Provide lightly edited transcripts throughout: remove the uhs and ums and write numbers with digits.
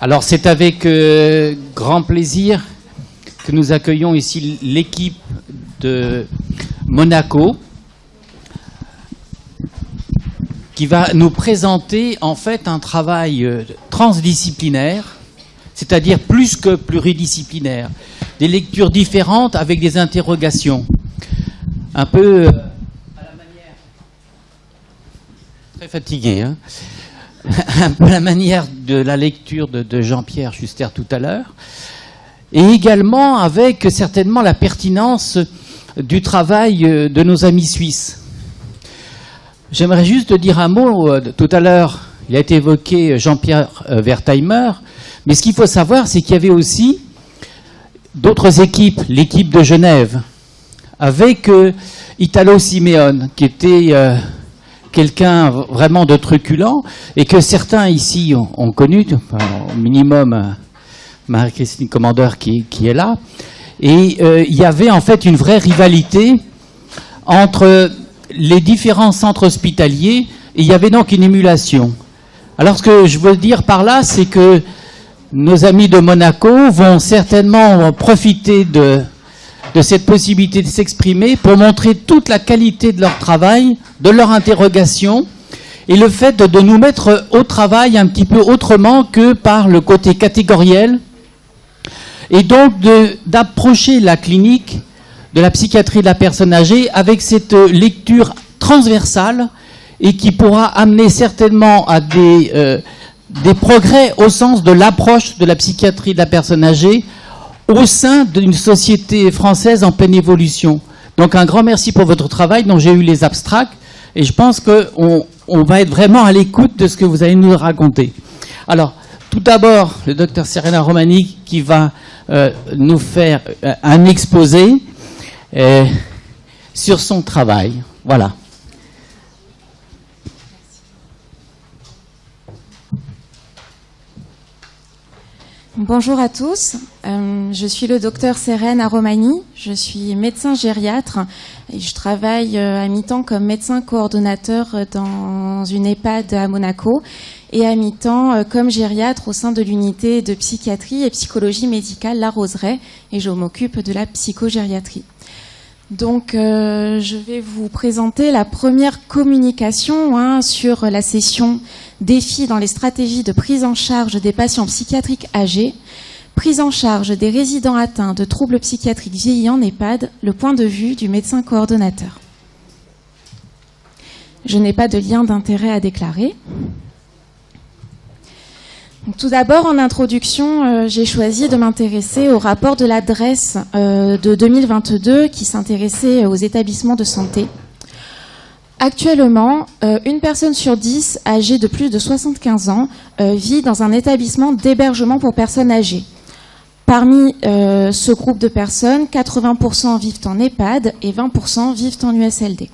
Alors c'est avec grand plaisir que nous accueillons ici l'équipe de Monaco qui va nous présenter en fait un travail transdisciplinaire, c'est-à-dire plus que pluridisciplinaire, des lectures différentes avec des interrogations, un peu à la manière, très fatigué, hein, un peu la manière de la lecture de Jean-Pierre Schuster tout à l'heure, et également avec certainement la pertinence du travail de nos amis suisses. J'aimerais juste dire un mot. Tout à l'heure, il a été évoqué Jean-Pierre Wertheimer, mais ce qu'il faut savoir, c'est qu'il y avait aussi d'autres équipes, l'équipe de Genève, avec Italo Simeone, qui était quelqu'un vraiment de truculent, et que certains ici ont connu, enfin, au minimum Marie-Christine Commandeur qui est là. Et il y avait en fait une vraie rivalité entre les différents centres hospitaliers, et il y avait donc une émulation. Alors ce que je veux dire par là, c'est que nos amis de Monaco vont certainement profiter de cette possibilité de s'exprimer pour montrer toute la qualité de leur travail, de leur interrogation, et le fait de nous mettre au travail un petit peu autrement que par le côté catégoriel, et donc d'approcher la clinique de la psychiatrie de la personne âgée avec cette lecture transversale et qui pourra amener certainement à des progrès au sens de l'approche de la psychiatrie de la personne âgée au sein d'une société française en pleine évolution. Donc un grand merci pour votre travail dont j'ai eu les abstracts et je pense qu'on va être vraiment à l'écoute de ce que vous allez nous raconter. Alors, tout d'abord, le docteur Serena Romani qui va nous faire un exposé sur son travail. Voilà. Bonjour à tous, je suis le docteur Serena Romani, je suis médecin gériatre et je travaille à mi-temps comme médecin coordonnateur dans une EHPAD à Monaco et à mi-temps comme gériatre au sein de l'unité de psychiatrie et psychologie médicale La Roseraie et je m'occupe de la psychogériatrie. Donc je vais vous présenter la première communication sur la session défis dans les stratégies de prise en charge des patients psychiatriques âgés, prise en charge des résidents atteints de troubles psychiatriques vieillissants en EHPAD, le point de vue du médecin coordonnateur. Je n'ai pas de lien d'intérêt à déclarer. Donc, tout d'abord, en introduction, j'ai choisi de m'intéresser au rapport de l'adresse de 2022 qui s'intéressait aux établissements de santé. Actuellement, une personne sur 10 âgée de plus de 75 ans vit dans un établissement d'hébergement pour personnes âgées. Parmi ce groupe de personnes, 80% vivent en EHPAD et 20% vivent en USLD.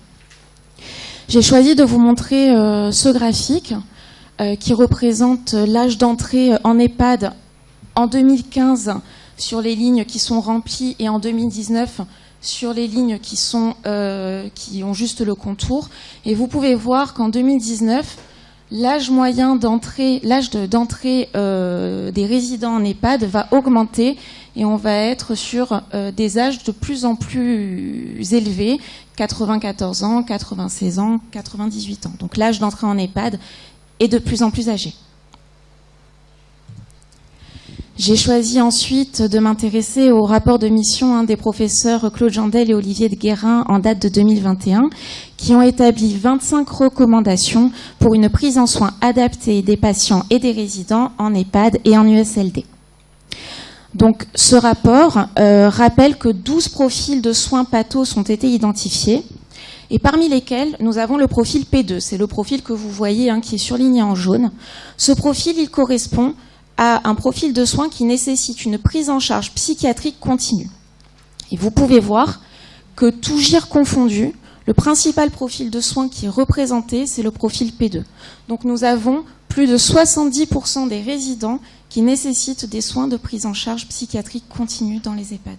J'ai choisi de vous montrer ce graphique qui représente l'âge d'entrée en EHPAD en 2015 sur les lignes qui sont remplies et en 2019 sur les lignes qui ont juste le contour. Et vous pouvez voir qu'en 2019, l'âge moyen d'entrée, des résidents en EHPAD va augmenter et on va être sur des âges de plus en plus élevés, 94 ans, 96 ans, 98 ans. Donc l'âge d'entrée en EHPAD est de plus en plus âgé. J'ai choisi ensuite de m'intéresser au rapport de mission des professeurs Claude Jandel et Olivier de Guérin en date de 2021, qui ont établi 25 recommandations pour une prise en soins adaptée des patients et des résidents en EHPAD et en USLD. Donc, ce rapport rappelle que 12 profils de soins pathos ont été identifiés, et parmi lesquels nous avons le profil P2. C'est le profil que vous voyez qui est surligné en jaune. Ce profil, il correspond à un profil de soins qui nécessite une prise en charge psychiatrique continue. Et vous pouvez voir que tout GIR confondu, le principal profil de soins qui est représenté, c'est le profil P2. Donc nous avons plus de 70% des résidents qui nécessitent des soins de prise en charge psychiatrique continue dans les EHPAD.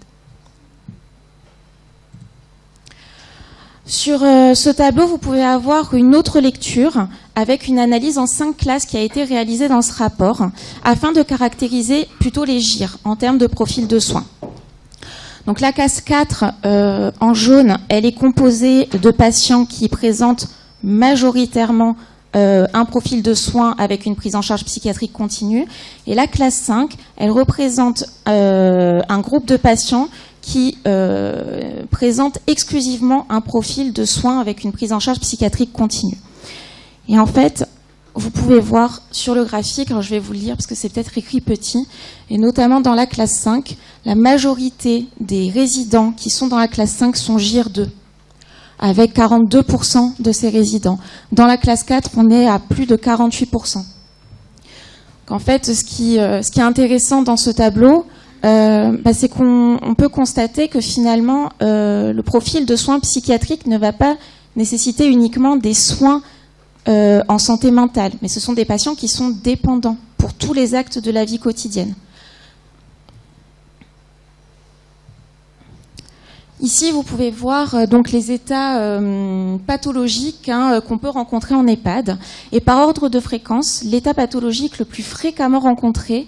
Sur ce tableau, vous pouvez avoir une autre lecture avec une analyse en 5 classes qui a été réalisée dans ce rapport afin de caractériser plutôt les GIR en termes de profil de soins. Donc la classe 4 en jaune, elle est composée de patients qui présentent majoritairement un profil de soins avec une prise en charge psychiatrique continue. Et la classe 5, elle représente un groupe de patients qui présente exclusivement un profil de soins avec une prise en charge psychiatrique continue. Et en fait, vous pouvez voir sur le graphique, alors je vais vous le lire parce que c'est peut-être écrit petit, et notamment dans la classe 5, la majorité des résidents qui sont dans la classe 5 sont GIR 2, avec 42% de ces résidents. Dans la classe 4, on est à plus de 48%. Donc en fait, ce qui est intéressant dans ce tableau, c'est qu'on peut constater que finalement, le profil de soins psychiatriques ne va pas nécessiter uniquement des soins en santé mentale, mais ce sont des patients qui sont dépendants pour tous les actes de la vie quotidienne. Ici, vous pouvez voir donc les états pathologiques qu'on peut rencontrer en EHPAD. Et par ordre de fréquence, l'état pathologique le plus fréquemment rencontré,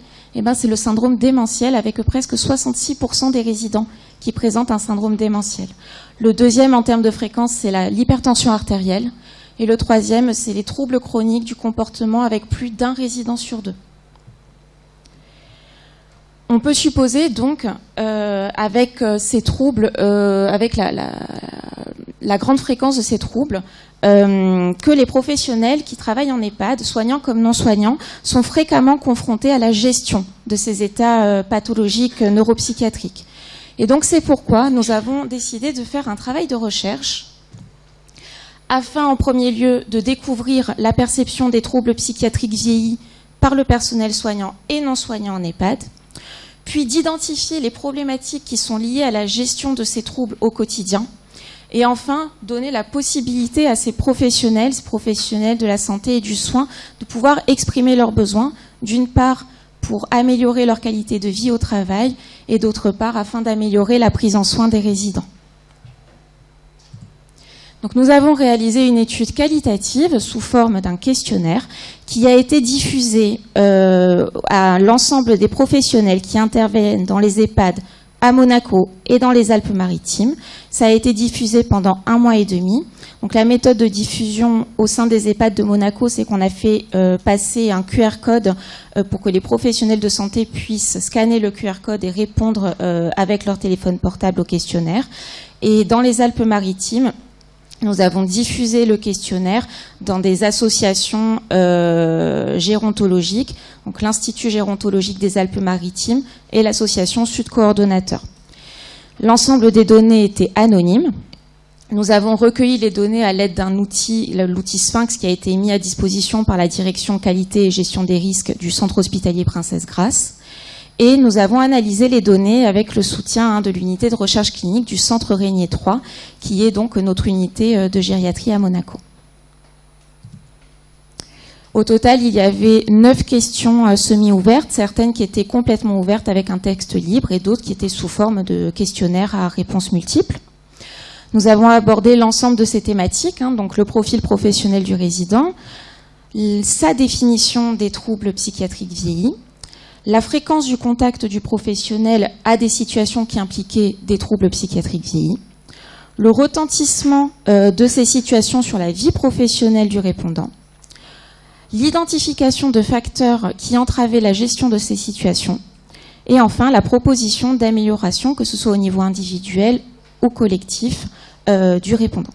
c'est le syndrome démentiel, avec presque 66% des résidents qui présentent un syndrome démentiel. Le deuxième en termes de fréquence, c'est l'hypertension artérielle. Et le troisième, c'est les troubles chroniques du comportement, avec plus d'un résident sur 2. On peut supposer donc, avec ces troubles, avec la grande fréquence de ces troubles, que les professionnels qui travaillent en EHPAD, soignants comme non soignants, sont fréquemment confrontés à la gestion de ces états pathologiques neuropsychiatriques. Et donc c'est pourquoi nous avons décidé de faire un travail de recherche afin en premier lieu de découvrir la perception des troubles psychiatriques vieillis par le personnel soignant et non soignant en EHPAD, puis d'identifier les problématiques qui sont liées à la gestion de ces troubles au quotidien, et enfin donner la possibilité à ces professionnels de la santé et du soin, de pouvoir exprimer leurs besoins, d'une part pour améliorer leur qualité de vie au travail, et d'autre part afin d'améliorer la prise en soin des résidents. Donc nous avons réalisé une étude qualitative sous forme d'un questionnaire qui a été diffusé à l'ensemble des professionnels qui interviennent dans les EHPAD à Monaco et dans les Alpes-Maritimes. Ça a été diffusé pendant 1 mois et demi. Donc la méthode de diffusion au sein des EHPAD de Monaco, c'est qu'on a fait passer un QR code pour que les professionnels de santé puissent scanner le QR code et répondre avec leur téléphone portable au questionnaire. Et dans les Alpes-Maritimes, nous avons diffusé le questionnaire dans des associations gérontologiques, donc l'Institut gérontologique des Alpes-Maritimes et l'association Sud Coordonnateur. L'ensemble des données étaient anonymes. Nous avons recueilli les données à l'aide d'un outil, l'outil Sphinx, qui a été mis à disposition par la Direction Qualité et Gestion des Risques du Centre Hospitalier Princesse Grasse. Et nous avons analysé les données avec le soutien de l'unité de recherche clinique du Centre Régnier 3, qui est donc notre unité de gériatrie à Monaco. Au total, il y avait 9 questions semi-ouvertes, certaines qui étaient complètement ouvertes avec un texte libre et d'autres qui étaient sous forme de questionnaires à réponses multiples. Nous avons abordé l'ensemble de ces thématiques, donc le profil professionnel du résident, sa définition des troubles psychiatriques vieillis, la fréquence du contact du professionnel à des situations qui impliquaient des troubles psychiatriques vieillis, le retentissement de ces situations sur la vie professionnelle du répondant, l'identification de facteurs qui entravaient la gestion de ces situations, et enfin la proposition d'amélioration, que ce soit au niveau individuel ou collectif, du répondant.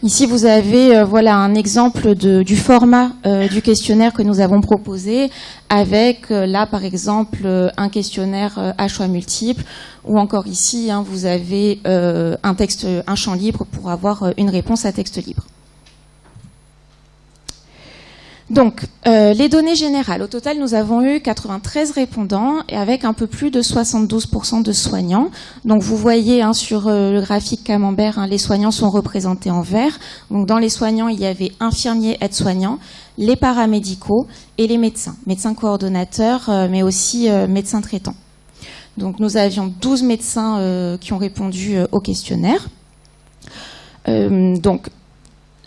Ici, vous avez un exemple du format du questionnaire que nous avons proposé, avec là, par exemple, un questionnaire à choix multiples, ou encore ici, vous avez un champ libre pour avoir une réponse à texte libre. Donc, les données générales. Au total, nous avons eu 93 répondants et avec un peu plus de 72% de soignants. Donc, vous voyez sur le graphique camembert, les soignants sont représentés en vert. Donc, dans les soignants, il y avait infirmiers, aides-soignants, les paramédicaux et les médecins. Médecins coordonnateurs, mais aussi médecins traitants. Donc nous avions 12 médecins qui ont répondu au questionnaire. Donc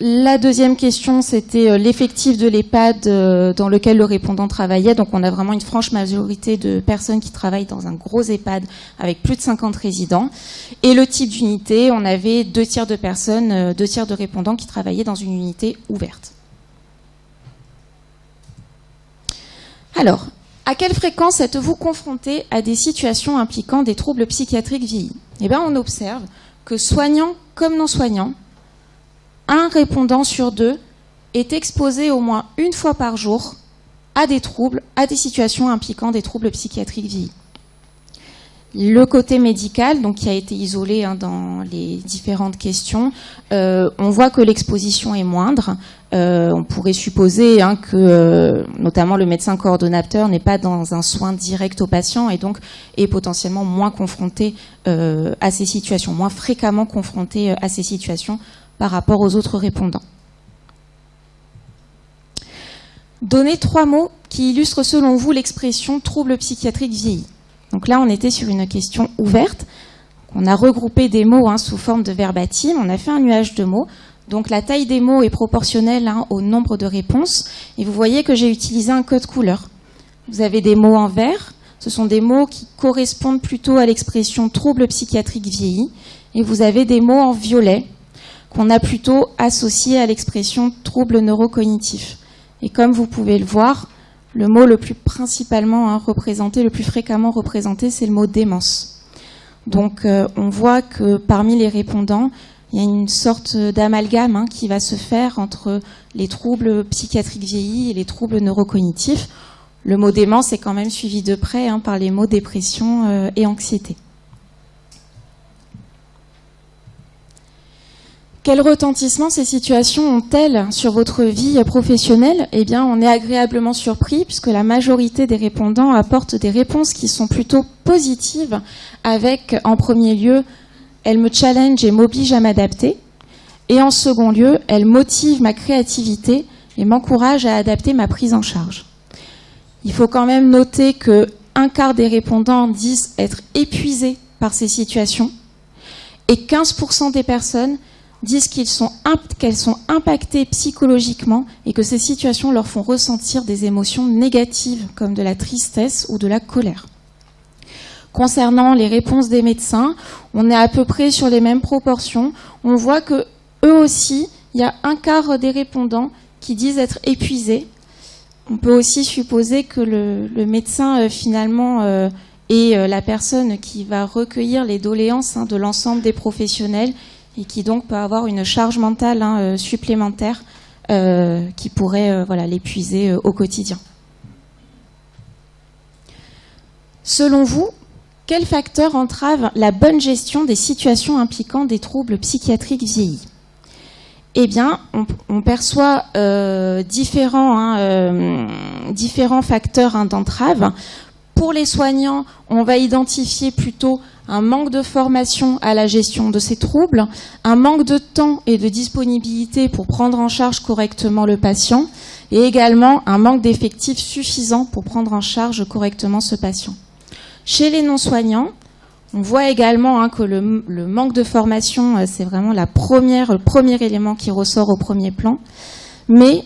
la deuxième question, c'était l'effectif de l'EHPAD dans lequel le répondant travaillait. Donc on a vraiment une franche majorité de personnes qui travaillent dans un gros EHPAD avec plus de 50 résidents. Et le type d'unité, on avait 2 tiers de personnes, 2 tiers de répondants qui travaillaient dans une unité ouverte. Alors, à quelle fréquence êtes-vous confronté à des situations impliquant des troubles psychiatriques vieillis? Eh bien, on observe que soignants comme non-soignants, un répondant sur 2 est exposé au moins une fois par jour à des troubles, à des situations impliquant des troubles psychiatriques vieillis. Le côté médical, donc qui a été isolé dans les différentes questions, on voit que l'exposition est moindre. On pourrait supposer que, notamment, le médecin coordonnateur n'est pas dans un soin direct au patient et donc est potentiellement moins confronté à ces situations, moins fréquemment confronté à ces situations par rapport aux autres répondants. Donnez 3 mots qui illustrent selon vous l'expression trouble psychiatrique vieilli. Donc là, on était sur une question ouverte. On a regroupé des mots sous forme de verbatim. On a fait un nuage de mots. Donc la taille des mots est proportionnelle au nombre de réponses. Et vous voyez que j'ai utilisé un code couleur. Vous avez des mots en vert. Ce sont des mots qui correspondent plutôt à l'expression trouble psychiatrique vieilli. Et vous avez des mots en violet qu'on a plutôt associés à l'expression trouble neurocognitif. Et comme vous pouvez le voir, le mot le plus principalement représenté, le plus fréquemment représenté, c'est le mot démence. Donc on voit que parmi les répondants, il y a une sorte d'amalgame qui va se faire entre les troubles psychiatriques vieillis et les troubles neurocognitifs. Le mot démence est quand même suivi de près par les mots dépression et anxiété. Quel retentissement ces situations ont-elles sur votre vie professionnelle? Eh bien, on est agréablement surpris puisque la majorité des répondants apportent des réponses qui sont plutôt positives avec, en premier lieu, elle me challenge et m'oblige à m'adapter. Et en second lieu, elle motive ma créativité et m'encourage à adapter ma prise en charge. Il faut quand même noter que 1/4 des répondants disent être épuisés par ces situations et 15% des personnes disent qu'elles sont impactées psychologiquement et que ces situations leur font ressentir des émotions négatives comme de la tristesse ou de la colère. Concernant les réponses des médecins, on est à peu près sur les mêmes proportions. On voit que eux aussi, il y a 1/4 des répondants qui disent être épuisés. On peut aussi supposer que le médecin finalement est la personne qui va recueillir les doléances de l'ensemble des professionnels et qui donc peut avoir une charge mentale supplémentaire qui pourrait l'épuiser au quotidien. Selon vous, quels facteurs entravent la bonne gestion des situations impliquant des troubles psychiatriques vieillis? Eh bien, on perçoit différents facteurs d'entrave. Pour les soignants, on va identifier plutôt un manque de formation à la gestion de ces troubles, un manque de temps et de disponibilité pour prendre en charge correctement le patient, et également un manque d'effectifs suffisants pour prendre en charge correctement ce patient. Chez les non-soignants, on voit également que le manque de formation, c'est vraiment le premier élément qui ressort au premier plan, mais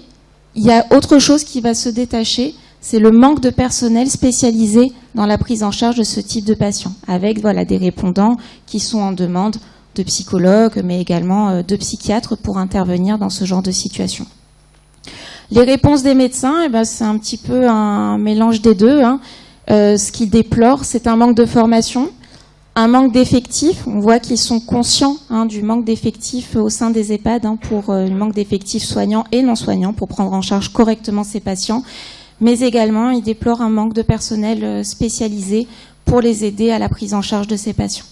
il y a autre chose qui va se détacher, c'est le manque de personnel spécialisé dans la prise en charge de ce type de patient, avec des répondants qui sont en demande de psychologues, mais également de psychiatres pour intervenir dans ce genre de situation. Les réponses des médecins, c'est un petit peu un mélange des deux. Ce qu'ils déplorent, c'est un manque de formation, un manque d'effectifs. On voit qu'ils sont conscients du manque d'effectifs au sein des EHPAD, pour le manque d'effectifs soignants et non soignants pour prendre en charge correctement ces patients. Mais également, ils déplorent un manque de personnel spécialisé pour les aider à la prise en charge de ces patients.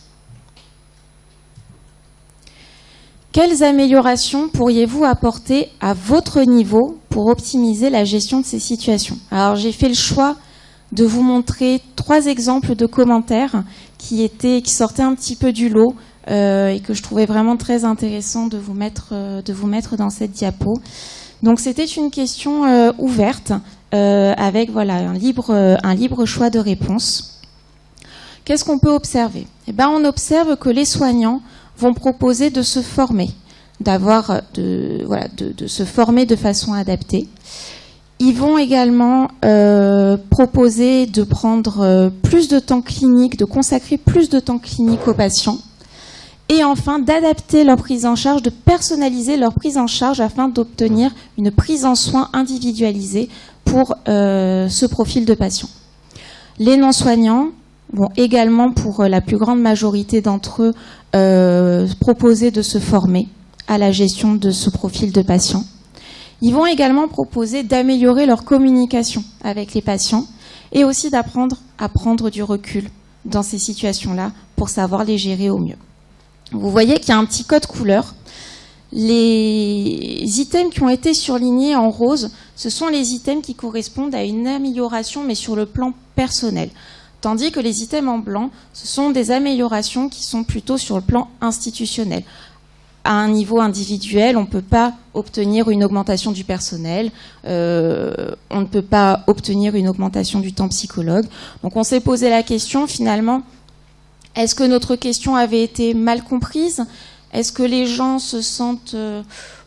Quelles améliorations pourriez-vous apporter à votre niveau pour optimiser la gestion de ces situations? Alors, j'ai fait le choix de vous montrer 3 exemples de commentaires qui sortaient un petit peu du lot et que je trouvais vraiment très intéressant de vous mettre dans cette diapo. Donc, c'était une question ouverte. Avec un libre choix de réponse. Qu'est-ce qu'on peut observer? Eh ben, on observe que les soignants vont proposer de se former, de se former de façon adaptée. Ils vont également proposer de prendre plus de temps clinique, de consacrer plus de temps clinique aux patients. Et enfin, d'adapter leur prise en charge, de personnaliser leur prise en charge afin d'obtenir une prise en soins individualisée pour ce profil de patient. Les non-soignants vont également, pour la plus grande majorité d'entre eux, proposer de se former à la gestion de ce profil de patient. Ils vont également proposer d'améliorer leur communication avec les patients et aussi d'apprendre à prendre du recul dans ces situations-là pour savoir les gérer au mieux. Vous voyez qu'il y a un petit code couleur. Les items qui ont été surlignés en rose, ce sont les items qui correspondent à une amélioration, mais sur le plan personnel. Tandis que les items en blanc, ce sont des améliorations qui sont plutôt sur le plan institutionnel. À un niveau individuel, on ne peut pas obtenir une augmentation du personnel, on ne peut pas obtenir une augmentation du temps psychologue. Donc on s'est posé la question finalement, est-ce que notre question avait été mal comprise? Est-ce que les gens se sentent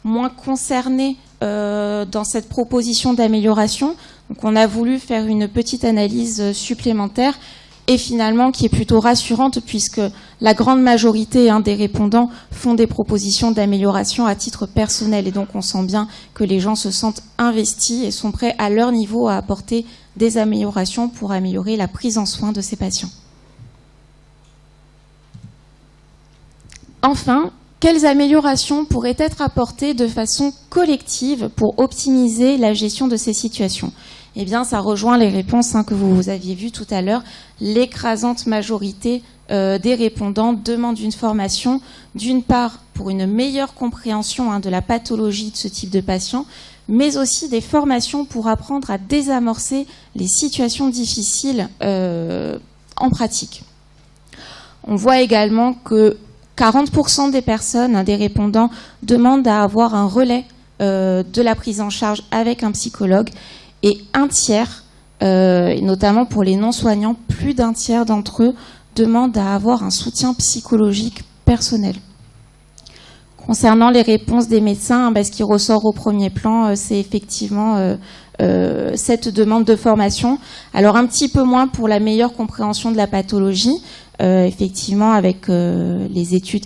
moins concernés dans cette proposition d'amélioration? Donc on a voulu faire une petite analyse supplémentaire et finalement qui est plutôt rassurante puisque la grande majorité des répondants font des propositions d'amélioration à titre personnel et donc on sent bien que les gens se sentent investis et sont prêts à leur niveau à apporter des améliorations pour améliorer la prise en soin de ces patients. Enfin, quelles améliorations pourraient être apportées de façon collective pour optimiser la gestion de ces situations? Eh bien, ça rejoint les réponses que vous aviez vues tout à l'heure. L'écrasante majorité des répondants demandent une formation, d'une part pour une meilleure compréhension de la pathologie de ce type de patient, mais aussi des formations pour apprendre à désamorcer les situations difficiles en pratique. On voit également que 40% des personnes, des répondants, demandent à avoir un relais de la prise en charge avec un psychologue et un tiers, et notamment pour les non-soignants, plus d'un tiers d'entre eux demandent à avoir un soutien psychologique personnel. Concernant les réponses des médecins, ce qui ressort au premier plan, c'est effectivement cette demande de formation. Alors un petit peu moins pour la meilleure compréhension de la pathologie. Effectivement, avec les études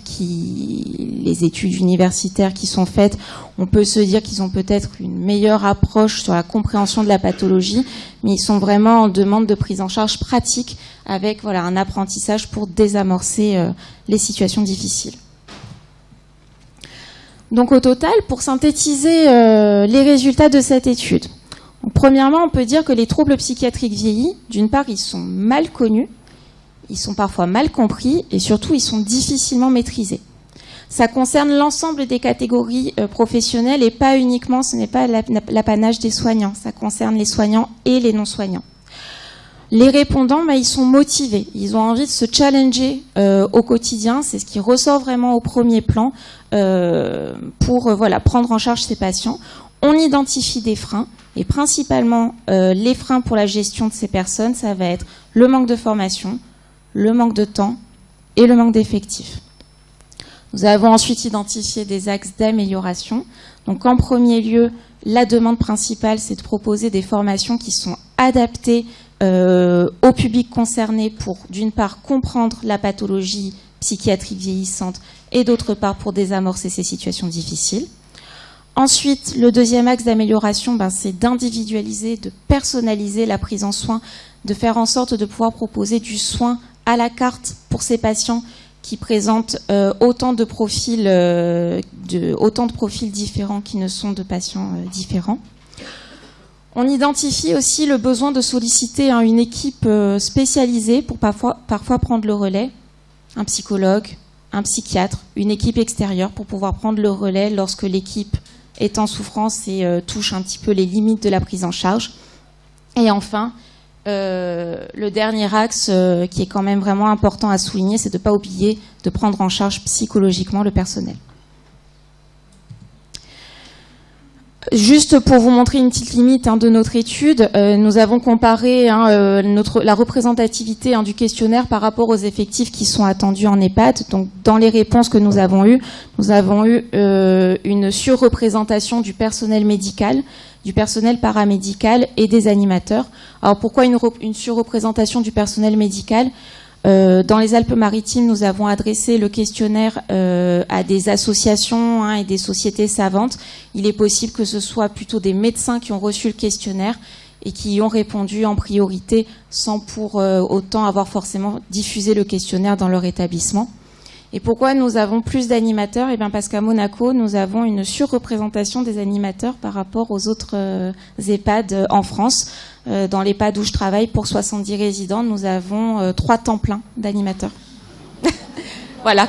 universitaires qui sont faites, on peut se dire qu'ils ont peut-être une meilleure approche sur la compréhension de la pathologie, mais ils sont vraiment en demande de prise en charge pratique avec un apprentissage pour désamorcer les situations difficiles. Donc au total, pour synthétiser les résultats de cette étude, premièrement, on peut dire que les troubles psychiatriques vieillis, d'une part, ils sont mal connus, ils sont parfois mal compris et surtout, ils sont difficilement maîtrisés. Ça concerne l'ensemble des catégories professionnelles et pas uniquement, ce n'est pas l'apanage des soignants, ça concerne les soignants et les non-soignants. Les répondants, ils sont motivés, ils ont envie de se challenger au quotidien, c'est ce qui ressort vraiment au premier plan pour prendre en charge ces patients. On identifie des freins et principalement les freins pour la gestion de ces personnes, ça va être le manque de formation, le manque de temps et le manque d'effectifs. Nous avons ensuite identifié des axes d'amélioration. Donc en premier lieu, la demande principale, c'est de proposer des formations qui sont adaptées au public concerné pour, d'une part, comprendre la pathologie psychiatrique vieillissante et d'autre part, pour désamorcer ces situations difficiles. Ensuite, le deuxième axe d'amélioration, c'est d'individualiser, de personnaliser la prise en soin, de faire en sorte de pouvoir proposer du soin à la carte pour ces patients qui présentent autant de profils différents qui ne sont de patients différents. On identifie aussi le besoin de solliciter une équipe spécialisée pour parfois prendre le relais, un psychologue, un psychiatre, une équipe extérieure pour pouvoir prendre le relais lorsque l'équipe est en souffrance et touche un petit peu les limites de la prise en charge. Et enfin, le dernier axe qui est quand même vraiment important à souligner, c'est de ne pas oublier de prendre en charge psychologiquement le personnel. Juste pour vous montrer une petite limite de notre étude, nous avons comparé la représentativité du questionnaire par rapport aux effectifs qui sont attendus en EHPAD. Donc, dans les réponses que nous avons eues une surreprésentation du personnel médical, du personnel paramédical et des animateurs. Alors, pourquoi une surreprésentation du personnel médical ? Dans les Alpes-Maritimes, nous avons adressé le questionnaire à des associations et des sociétés savantes. Il est possible que ce soit plutôt des médecins qui ont reçu le questionnaire et qui y ont répondu en priorité sans pour autant avoir forcément diffusé le questionnaire dans leur établissement. Et pourquoi nous avons plus d'animateurs ? Eh bien parce qu'à Monaco, nous avons une surreprésentation des animateurs par rapport aux autres EHPAD en France. Dans l'EHPAD où je travaille, pour 70 résidents, nous avons 3 temps pleins d'animateurs. Voilà.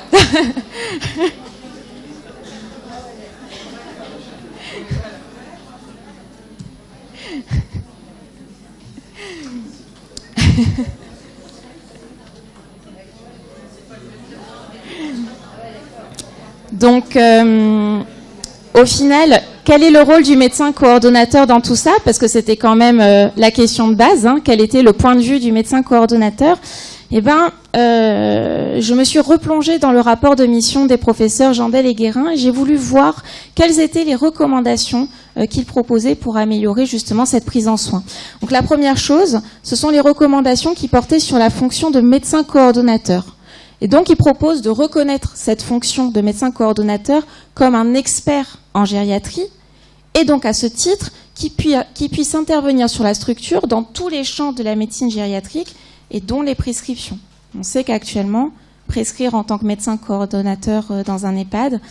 Donc, au final, quel est le rôle du médecin coordonnateur dans tout ça ? Parce que c'était quand même la question de base. Quel était le point de vue du médecin coordonnateur ? Eh bien, je me suis replongée dans le rapport de mission des professeurs Jandel et Guérin et j'ai voulu voir quelles étaient les recommandations qu'ils proposaient pour améliorer justement cette prise en soin. Donc, la première chose, ce sont les recommandations qui portaient sur la fonction de médecin coordonnateur. Et donc, il propose de reconnaître cette fonction de médecin coordonnateur comme un expert en gériatrie, et donc à ce titre, qui puisse intervenir sur la structure dans tous les champs de la médecine gériatrique, et dont les prescriptions. On sait qu'actuellement, prescrire en tant que médecin coordonnateur dans un EHPAD,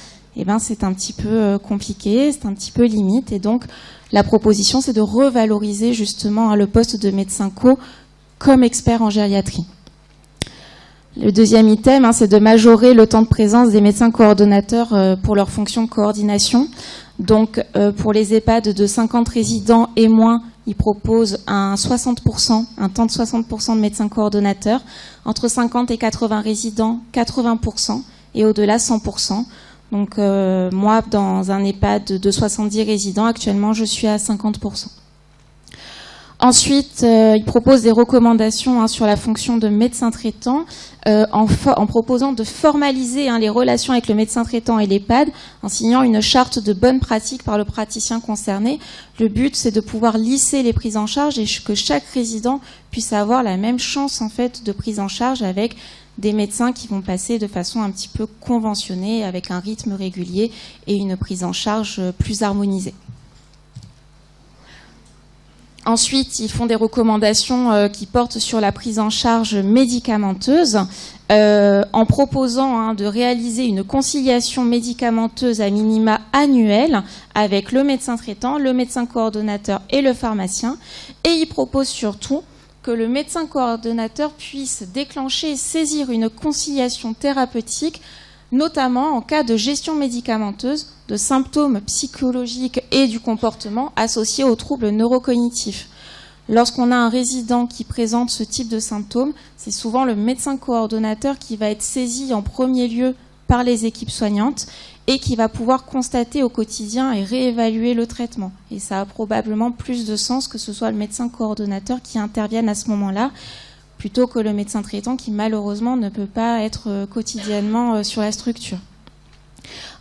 c'est un petit peu compliqué, c'est un petit peu limite, et donc la proposition, c'est de revaloriser justement le poste de médecin co comme expert en gériatrie. Le deuxième item, c'est de majorer le temps de présence des médecins coordonnateurs pour leur fonction de coordination. Donc, pour les EHPAD de 50 résidents et moins, ils proposent un temps de 60% de médecins coordonnateurs. Entre 50 et 80 résidents, 80%. Et au-delà, 100%. Donc, moi, dans un EHPAD de 70 résidents, actuellement, je suis à 50%. Ensuite, il propose des recommandations sur la fonction de médecin traitant en proposant de formaliser les relations avec le médecin traitant et l'EHPAD en signant une charte de bonne pratique par le praticien concerné. Le but, c'est de pouvoir lisser les prises en charge et que chaque résident puisse avoir la même chance en fait de prise en charge avec des médecins qui vont passer de façon un petit peu conventionnée avec un rythme régulier et une prise en charge plus harmonisée. Ensuite, ils font des recommandations qui portent sur la prise en charge médicamenteuse en proposant de réaliser une conciliation médicamenteuse à minima annuelle avec le médecin traitant, le médecin coordonnateur et le pharmacien. Et ils proposent surtout que le médecin coordonnateur puisse déclencher et saisir une conciliation thérapeutique, notamment en cas de gestion médicamenteuse de symptômes psychologiques et du comportement associés aux troubles neurocognitifs. Lorsqu'on a un résident qui présente ce type de symptômes, c'est souvent le médecin coordonnateur qui va être saisi en premier lieu par les équipes soignantes et qui va pouvoir constater au quotidien et réévaluer le traitement. Et ça a probablement plus de sens que ce soit le médecin coordonnateur qui intervienne à ce moment-là, plutôt que le médecin traitant qui malheureusement ne peut pas être quotidiennement sur la structure.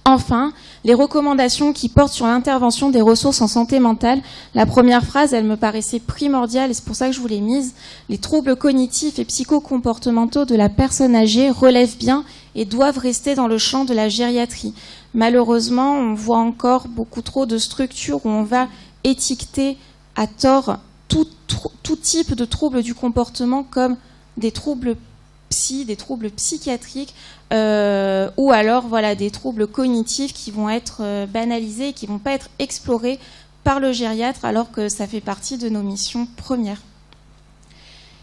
Enfin, les recommandations qui portent sur l'intervention des ressources en santé mentale, la première phrase, elle me paraissait primordiale et c'est pour ça que je vous l'ai mise. Les troubles cognitifs et psychocomportementaux de la personne âgée relèvent bien et doivent rester dans le champ de la gériatrie. Malheureusement, on voit encore beaucoup trop de structures où on va étiqueter à tort tout type de troubles du comportement comme des troubles des troubles psychiatriques ou alors des troubles cognitifs qui vont être banalisés et qui ne vont pas être explorés par le gériatre alors que ça fait partie de nos missions premières.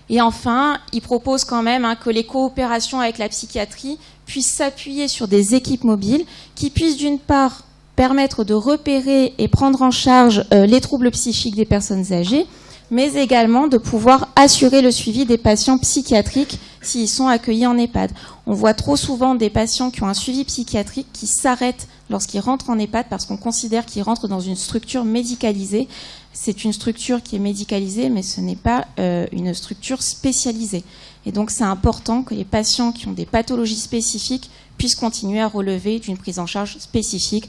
Et enfin, il propose quand même que les coopérations avec la psychiatrie puissent s'appuyer sur des équipes mobiles qui puissent d'une part permettre de repérer et prendre en charge les troubles psychiques des personnes âgées, mais également de pouvoir assurer le suivi des patients psychiatriques s'ils sont accueillis en EHPAD. On voit trop souvent des patients qui ont un suivi psychiatrique qui s'arrêtent lorsqu'ils rentrent en EHPAD parce qu'on considère qu'ils rentrent dans une structure médicalisée. C'est une structure qui est médicalisée, mais ce n'est pas une structure spécialisée. Et donc c'est important que les patients qui ont des pathologies spécifiques puissent continuer à relever d'une prise en charge spécifique,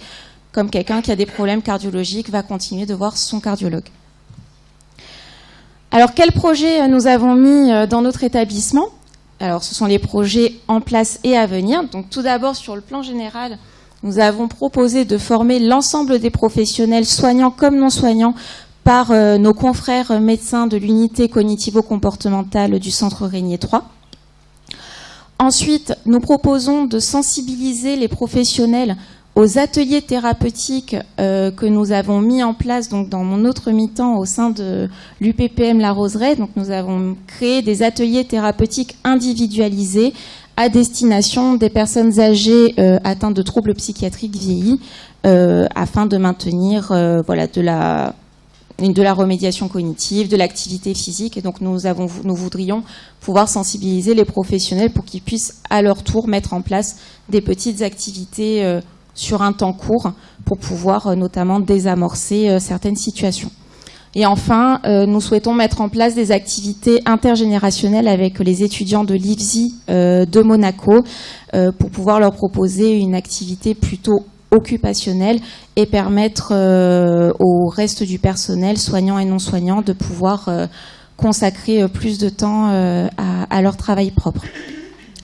comme quelqu'un qui a des problèmes cardiologiques va continuer de voir son cardiologue. Alors, quels projets nous avons mis dans notre établissement ? Alors, ce sont les projets en place et à venir. Donc, tout d'abord, sur le plan général, nous avons proposé de former l'ensemble des professionnels, soignants comme non soignants, par nos confrères médecins de l'unité cognitivo-comportementale du Centre Régnier 3. Ensuite, nous proposons de sensibiliser les professionnels aux ateliers thérapeutiques que nous avons mis en place donc dans mon autre mi-temps au sein de l'UPPM La Roseraie. Donc nous avons créé des ateliers thérapeutiques individualisés à destination des personnes âgées atteintes de troubles psychiatriques vieillis afin de maintenir de la remédiation cognitive, de l'activité physique. Et donc nous voudrions pouvoir sensibiliser les professionnels pour qu'ils puissent à leur tour mettre en place des petites activités sur un temps court pour pouvoir notamment désamorcer certaines situations. Et enfin, nous souhaitons mettre en place des activités intergénérationnelles avec les étudiants de l'IFSI de Monaco pour pouvoir leur proposer une activité plutôt occupationnelle et permettre au reste du personnel, soignants et non soignants, de pouvoir consacrer plus de temps à leur travail propre.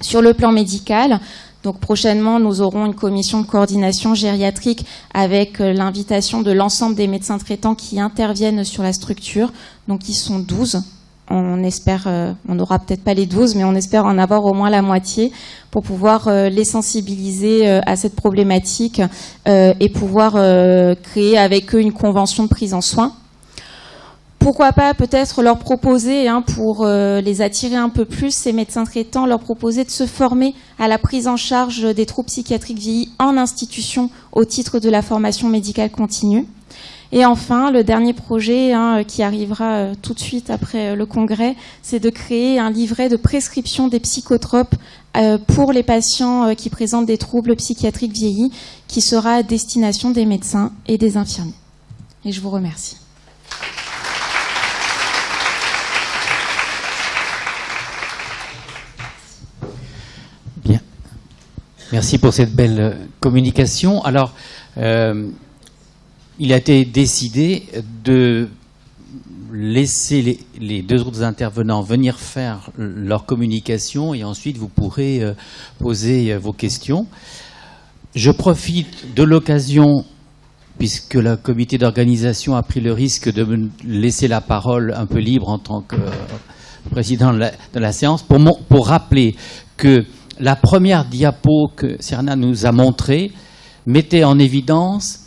Sur le plan médical, donc prochainement, nous aurons une commission de coordination gériatrique avec l'invitation de l'ensemble des médecins traitants qui interviennent sur la structure. Donc ils sont 12. On espère, on n'aura peut-être pas les 12, mais on espère en avoir au moins la moitié pour pouvoir les sensibiliser à cette problématique et pouvoir créer avec eux une convention de prise en soin. Pourquoi pas peut-être leur proposer, pour les attirer un peu plus, ces médecins traitants, leur proposer de se former à la prise en charge des troubles psychiatriques vieillis en institution au titre de la formation médicale continue. Et enfin, le dernier projet qui arrivera tout de suite après le congrès, c'est de créer un livret de prescription des psychotropes pour les patients qui présentent des troubles psychiatriques vieillis, qui sera à destination des médecins et des infirmiers. Et je vous remercie. Bien. Merci pour cette belle communication. Alors, il a été décidé de laisser les deux autres intervenants venir faire leur communication et ensuite vous pourrez poser vos questions. Je profite de l'occasion, puisque le comité d'organisation a pris le risque de me laisser la parole un peu libre en tant que président de la séance, pour rappeler que la première diapo que Serna nous a montrée mettait en évidence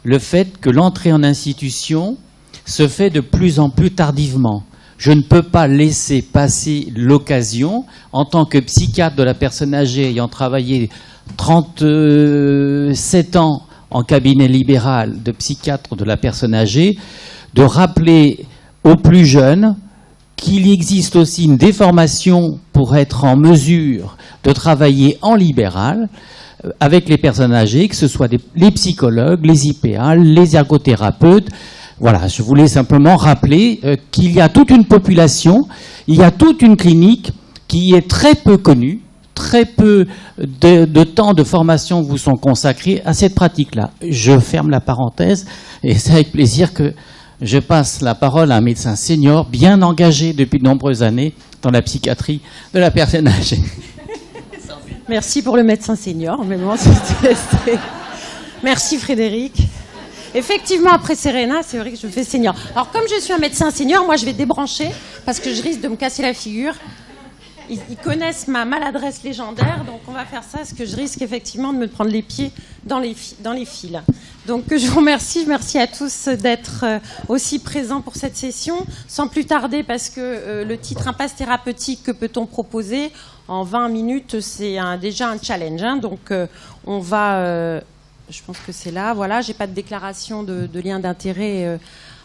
le fait que l'entrée en institution se fait de plus en plus tardivement. Je ne peux pas laisser passer l'occasion, en tant que psychiatre de la personne âgée ayant travaillé 37 ans en cabinet libéral de psychiatre de la personne âgée, de rappeler aux plus jeunes qu'il existe aussi une déformation pour être en mesure de travailler en libéral avec les personnes âgées, que ce soit les psychologues, les IPA, les ergothérapeutes. Voilà, je voulais simplement rappeler qu'il y a toute une population, il y a toute une clinique qui est très peu connue, très peu de temps de formation vous sont consacrés à cette pratique-là. Je ferme la parenthèse et c'est avec plaisir que je passe la parole à un médecin senior bien engagé depuis de nombreuses années dans la psychiatrie de la personne âgée. Merci pour le médecin senior. Mais bon, merci Frédéric. Effectivement, après Serena, c'est vrai que je fais senior. Alors, comme je suis un médecin senior, moi, je vais débrancher parce que je risque de me casser la figure. Ils connaissent ma maladresse légendaire, donc on va faire ça, parce que je risque effectivement de me prendre les pieds dans les fils. Donc, je vous remercie. Merci à tous d'être aussi présents pour cette session. Sans plus tarder, parce que le titre « Impasse thérapeutique, que peut-on proposer ?» en 20 minutes, c'est déjà un challenge. Donc, on va... je pense que c'est là. Voilà, j'ai pas de déclaration de lien d'intérêt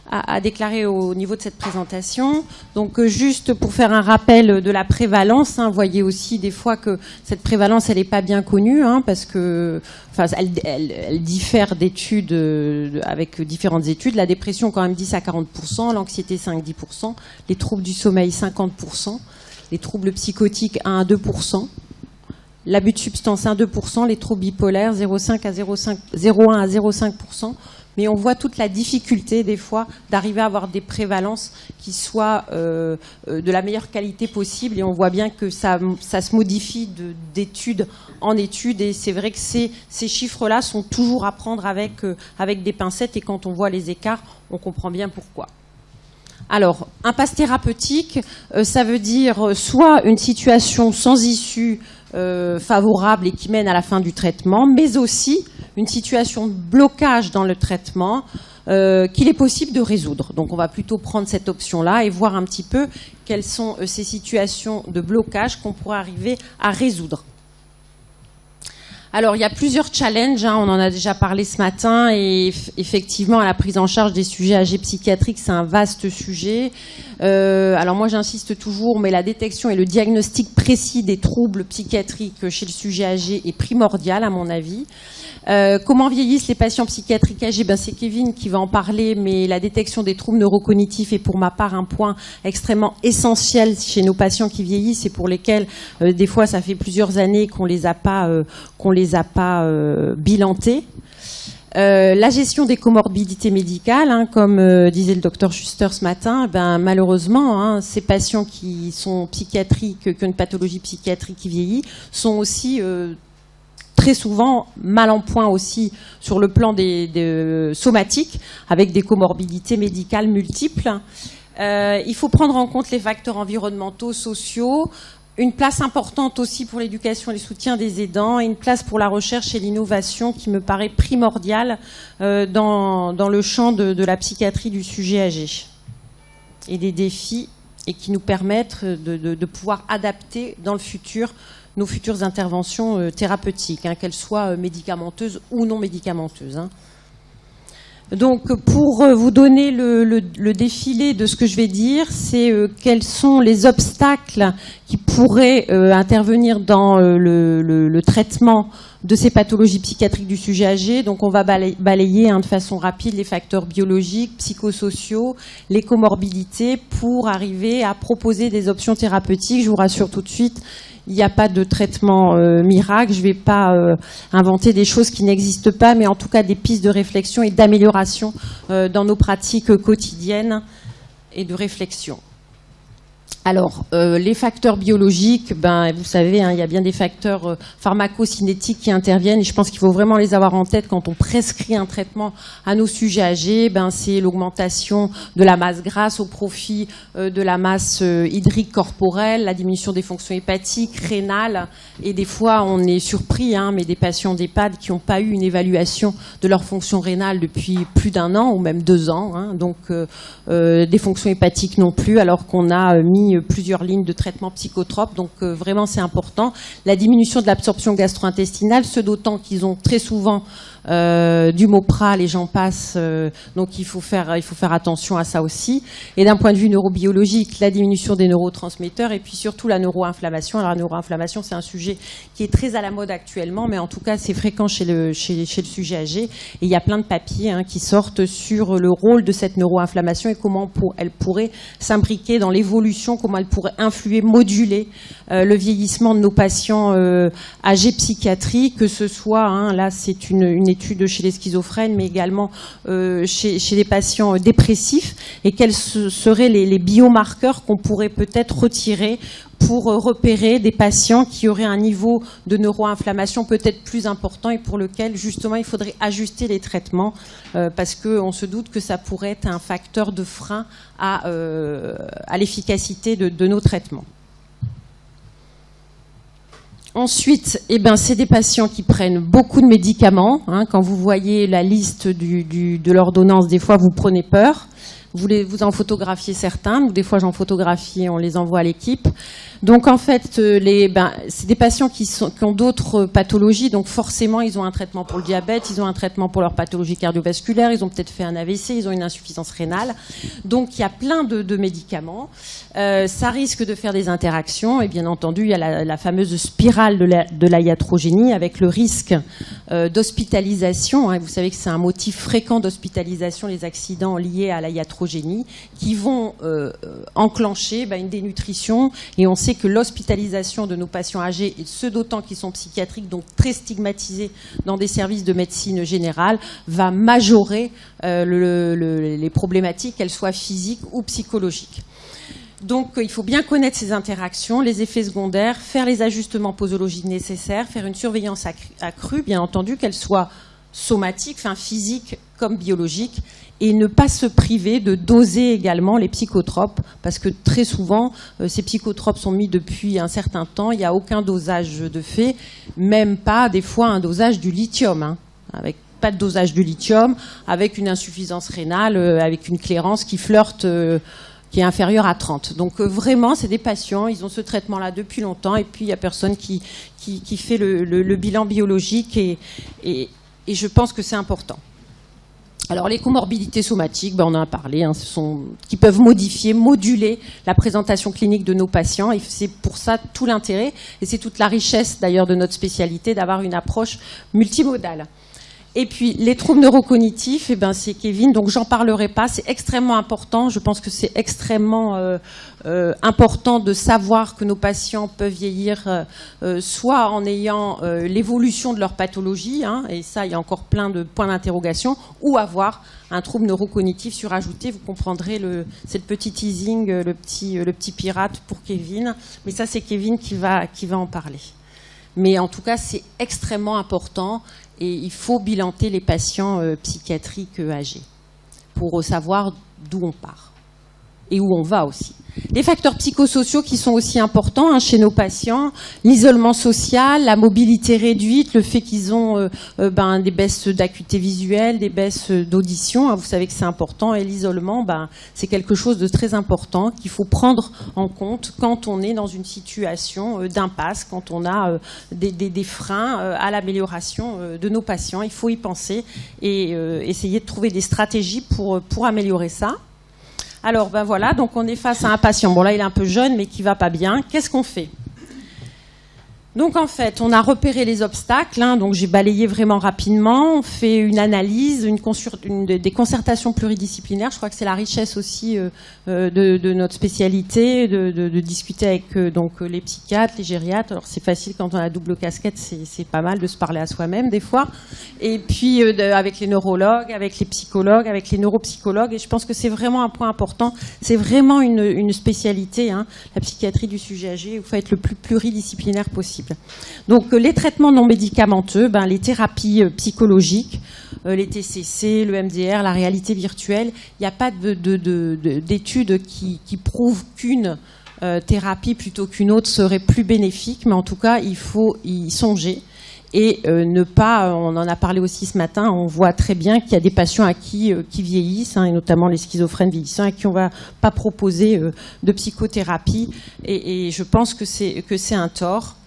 à déclarer au niveau de cette présentation. Donc juste pour faire un rappel de la prévalence, vous voyez aussi des fois que cette prévalence elle n'est pas bien connue, parce que elle diffère d'études avec différentes études. La dépression quand même 10 à 40%, l'anxiété 5-10%, les troubles du sommeil 50%, les troubles psychotiques 1 à 2%. L'abus de substances 1-2%, les troubles bipolaires 0,1 à 0,5%. Mais on voit toute la difficulté des fois d'arriver à avoir des prévalences qui soient de la meilleure qualité possible. Et on voit bien que ça se modifie d'études en études. Et c'est vrai que ces chiffres-là sont toujours à prendre avec des pincettes. Et quand on voit les écarts, on comprend bien pourquoi. Alors, impasse thérapeutique, ça veut dire soit une situation sans issue favorable et qui mène à la fin du traitement, mais aussi une situation de blocage dans le traitement qu'il est possible de résoudre. Donc on va plutôt prendre cette option-là et voir un petit peu quelles sont ces situations de blocage qu'on pourrait arriver à résoudre. Alors, il y a plusieurs challenges, on en a déjà parlé ce matin, et effectivement, la prise en charge des sujets âgés psychiatriques, c'est un vaste sujet. Alors moi, j'insiste toujours, mais la détection et le diagnostic précis des troubles psychiatriques chez le sujet âgé est primordial, à mon avis. Comment vieillissent les patients psychiatriques âgés ? C'est Kevin qui va en parler, mais la détection des troubles neurocognitifs est pour ma part un point extrêmement essentiel chez nos patients qui vieillissent et pour lesquels des fois ça fait plusieurs années qu'on les a pas bilantés. La gestion des comorbidités médicales, comme disait le docteur Schuster ce matin, malheureusement, ces patients qui sont psychiatriques, qui ont une pathologie psychiatrique qui vieillit, sont aussi très souvent mal en point aussi sur le plan des somatiques, avec des comorbidités médicales multiples. Il faut prendre en compte les facteurs environnementaux, sociaux, une place importante aussi pour l'éducation et le soutien des aidants, et une place pour la recherche et l'innovation qui me paraît primordiale dans le champ de la psychiatrie du sujet âgé. Et des défis et qui nous permettent de pouvoir adapter dans le futur nos futures interventions thérapeutiques, qu'elles soient médicamenteuses ou non médicamenteuses. Donc, pour vous donner le défilé de ce que je vais dire, c'est quels sont les obstacles qui pourraient intervenir dans le traitement de ces pathologies psychiatriques du sujet âgé. Donc, on va balayer de façon rapide les facteurs biologiques, psychosociaux, les comorbidités, pour arriver à proposer des options thérapeutiques. Je vous rassure tout de suite, il n'y a pas de traitement miracle. Je ne vais pas inventer des choses qui n'existent pas, mais en tout cas des pistes de réflexion et d'amélioration dans nos pratiques quotidiennes et de réflexion. Alors, les facteurs biologiques, vous savez, il y a bien des facteurs pharmacocinétiques qui interviennent, et je pense qu'il faut vraiment les avoir en tête quand on prescrit un traitement à nos sujets âgés. C'est l'augmentation de la masse grasse au profit de la masse hydrique corporelle, la diminution des fonctions hépatiques, rénales, et des fois on est surpris, mais des patients d'EHPAD qui n'ont pas eu une évaluation de leur fonction rénale depuis plus d'1 an ou même 2 ans, donc des fonctions hépatiques non plus, alors qu'on a mis plusieurs lignes de traitement psychotrope. Donc vraiment c'est important. La diminution de l'absorption gastro-intestinale, ce d'autant qu'ils ont très souvent du Mopral et j'en passe, donc il faut faire attention à ça aussi. Et d'un point de vue neurobiologique, la diminution des neurotransmetteurs et puis surtout la neuroinflammation. Alors la neuroinflammation, c'est un sujet qui est très à la mode actuellement, mais en tout cas c'est fréquent chez le sujet âgé, et il y a plein de papiers qui sortent sur le rôle de cette neuroinflammation et comment elle pourrait s'imbriquer dans l'évolution, comment elle pourrait influer, moduler le vieillissement de nos patients âgés psychiatriques, que ce soit, là c'est une étude chez les schizophrènes, mais également chez les patients dépressifs, et quels seraient les biomarqueurs qu'on pourrait peut-être retirer pour repérer des patients qui auraient un niveau de neuroinflammation peut-être plus important et pour lequel justement il faudrait ajuster les traitements parce qu'on se doute que ça pourrait être un facteur de frein à l'efficacité de nos traitements. Ensuite, c'est des patients qui prennent beaucoup de médicaments. Quand vous voyez la liste de l'ordonnance, des fois vous prenez peur. vous en photographiez certains, ou des fois j'en photographie et on les envoie à l'équipe. Donc en fait, c'est des patients qui ont d'autres pathologies, donc forcément ils ont un traitement pour le diabète, ils ont un traitement pour leur pathologie cardiovasculaire, ils ont peut-être fait un AVC, ils ont une insuffisance rénale. Donc il y a plein de médicaments. Ça risque de faire des interactions, et bien entendu il y a la fameuse spirale de la iatrogénie avec le risque d'hospitalisation. Vous savez que c'est un motif fréquent d'hospitalisation, les accidents liés à la iatrogénie, qui vont enclencher une dénutrition, et on sait que l'hospitalisation de nos patients âgés, et ceux d'autant qui sont psychiatriques, donc très stigmatisés dans des services de médecine générale, va majorer les problématiques, qu'elles soient physiques ou psychologiques. Donc il faut bien connaître ces interactions, les effets secondaires, faire les ajustements posologiques nécessaires, faire une surveillance accrue, bien entendu, qu'elle soit somatique, physique comme biologique, et ne pas se priver de doser également les psychotropes, parce que très souvent, ces psychotropes sont mis depuis un certain temps, il n'y a aucun dosage de fait, même pas des fois un dosage du lithium, avec pas de dosage du lithium, avec une insuffisance rénale, avec une clairance qui flirte, qui est inférieure à 30. Donc vraiment, c'est des patients, ils ont ce traitement-là depuis longtemps, et puis il n'y a personne qui fait le bilan biologique, et je pense que c'est important. Alors les comorbidités somatiques, on en a parlé, qui peuvent moduler la présentation clinique de nos patients, et c'est pour ça tout l'intérêt, et c'est toute la richesse d'ailleurs de notre spécialité, d'avoir une approche multimodale. Et puis, les troubles neurocognitifs, c'est Kevin, donc j'en parlerai pas, c'est extrêmement important, je pense que c'est extrêmement important de savoir que nos patients peuvent vieillir soit en ayant l'évolution de leur pathologie, et ça, il y a encore plein de points d'interrogation, ou avoir un trouble neurocognitif surajouté. Vous comprendrez cette petite teasing, le petit pirate pour Kevin, mais ça, c'est Kevin qui va en parler. Mais en tout cas, c'est extrêmement important. Et il faut bilanter les patients psychiatriques âgés pour savoir d'où on part et où on va aussi. Les facteurs psychosociaux qui sont aussi importants chez nos patients, l'isolement social, la mobilité réduite, le fait qu'ils ont des baisses d'acuité visuelle, des baisses d'audition, vous savez que c'est important, et l'isolement, c'est quelque chose de très important qu'il faut prendre en compte quand on est dans une situation d'impasse, quand on a des freins à l'amélioration de nos patients. Il faut y penser et essayer de trouver des stratégies pour améliorer ça. Alors, voilà, donc on est face à un patient. Bon, là, il est un peu jeune, mais qui va pas bien. Qu'est-ce qu'on fait ? Donc, en fait, on a repéré les obstacles. Donc, j'ai balayé vraiment rapidement. On fait une analyse, des concertations pluridisciplinaires. Je crois que c'est la richesse aussi de notre spécialité, de discuter avec les psychiatres, les gériatres. Alors, c'est facile quand on a double casquette, c'est pas mal de se parler à soi-même des fois. Et puis, avec les neurologues, avec les psychologues, avec les neuropsychologues. Et je pense que c'est vraiment un point important. C'est vraiment une spécialité, la psychiatrie du sujet âgé, où il faut être le plus pluridisciplinaire possible. Donc les traitements non médicamenteux, les thérapies psychologiques, les TCC, le MDR, la réalité virtuelle, il n'y a pas d'études qui prouvent qu'une thérapie plutôt qu'une autre serait plus bénéfique, mais en tout cas il faut y songer et ne pas, on en a parlé aussi ce matin, on voit très bien qu'il y a des patients qui vieillissent, et notamment les schizophrènes vieillissants, à qui on ne va pas proposer de psychothérapie, et je pense que c'est un tort.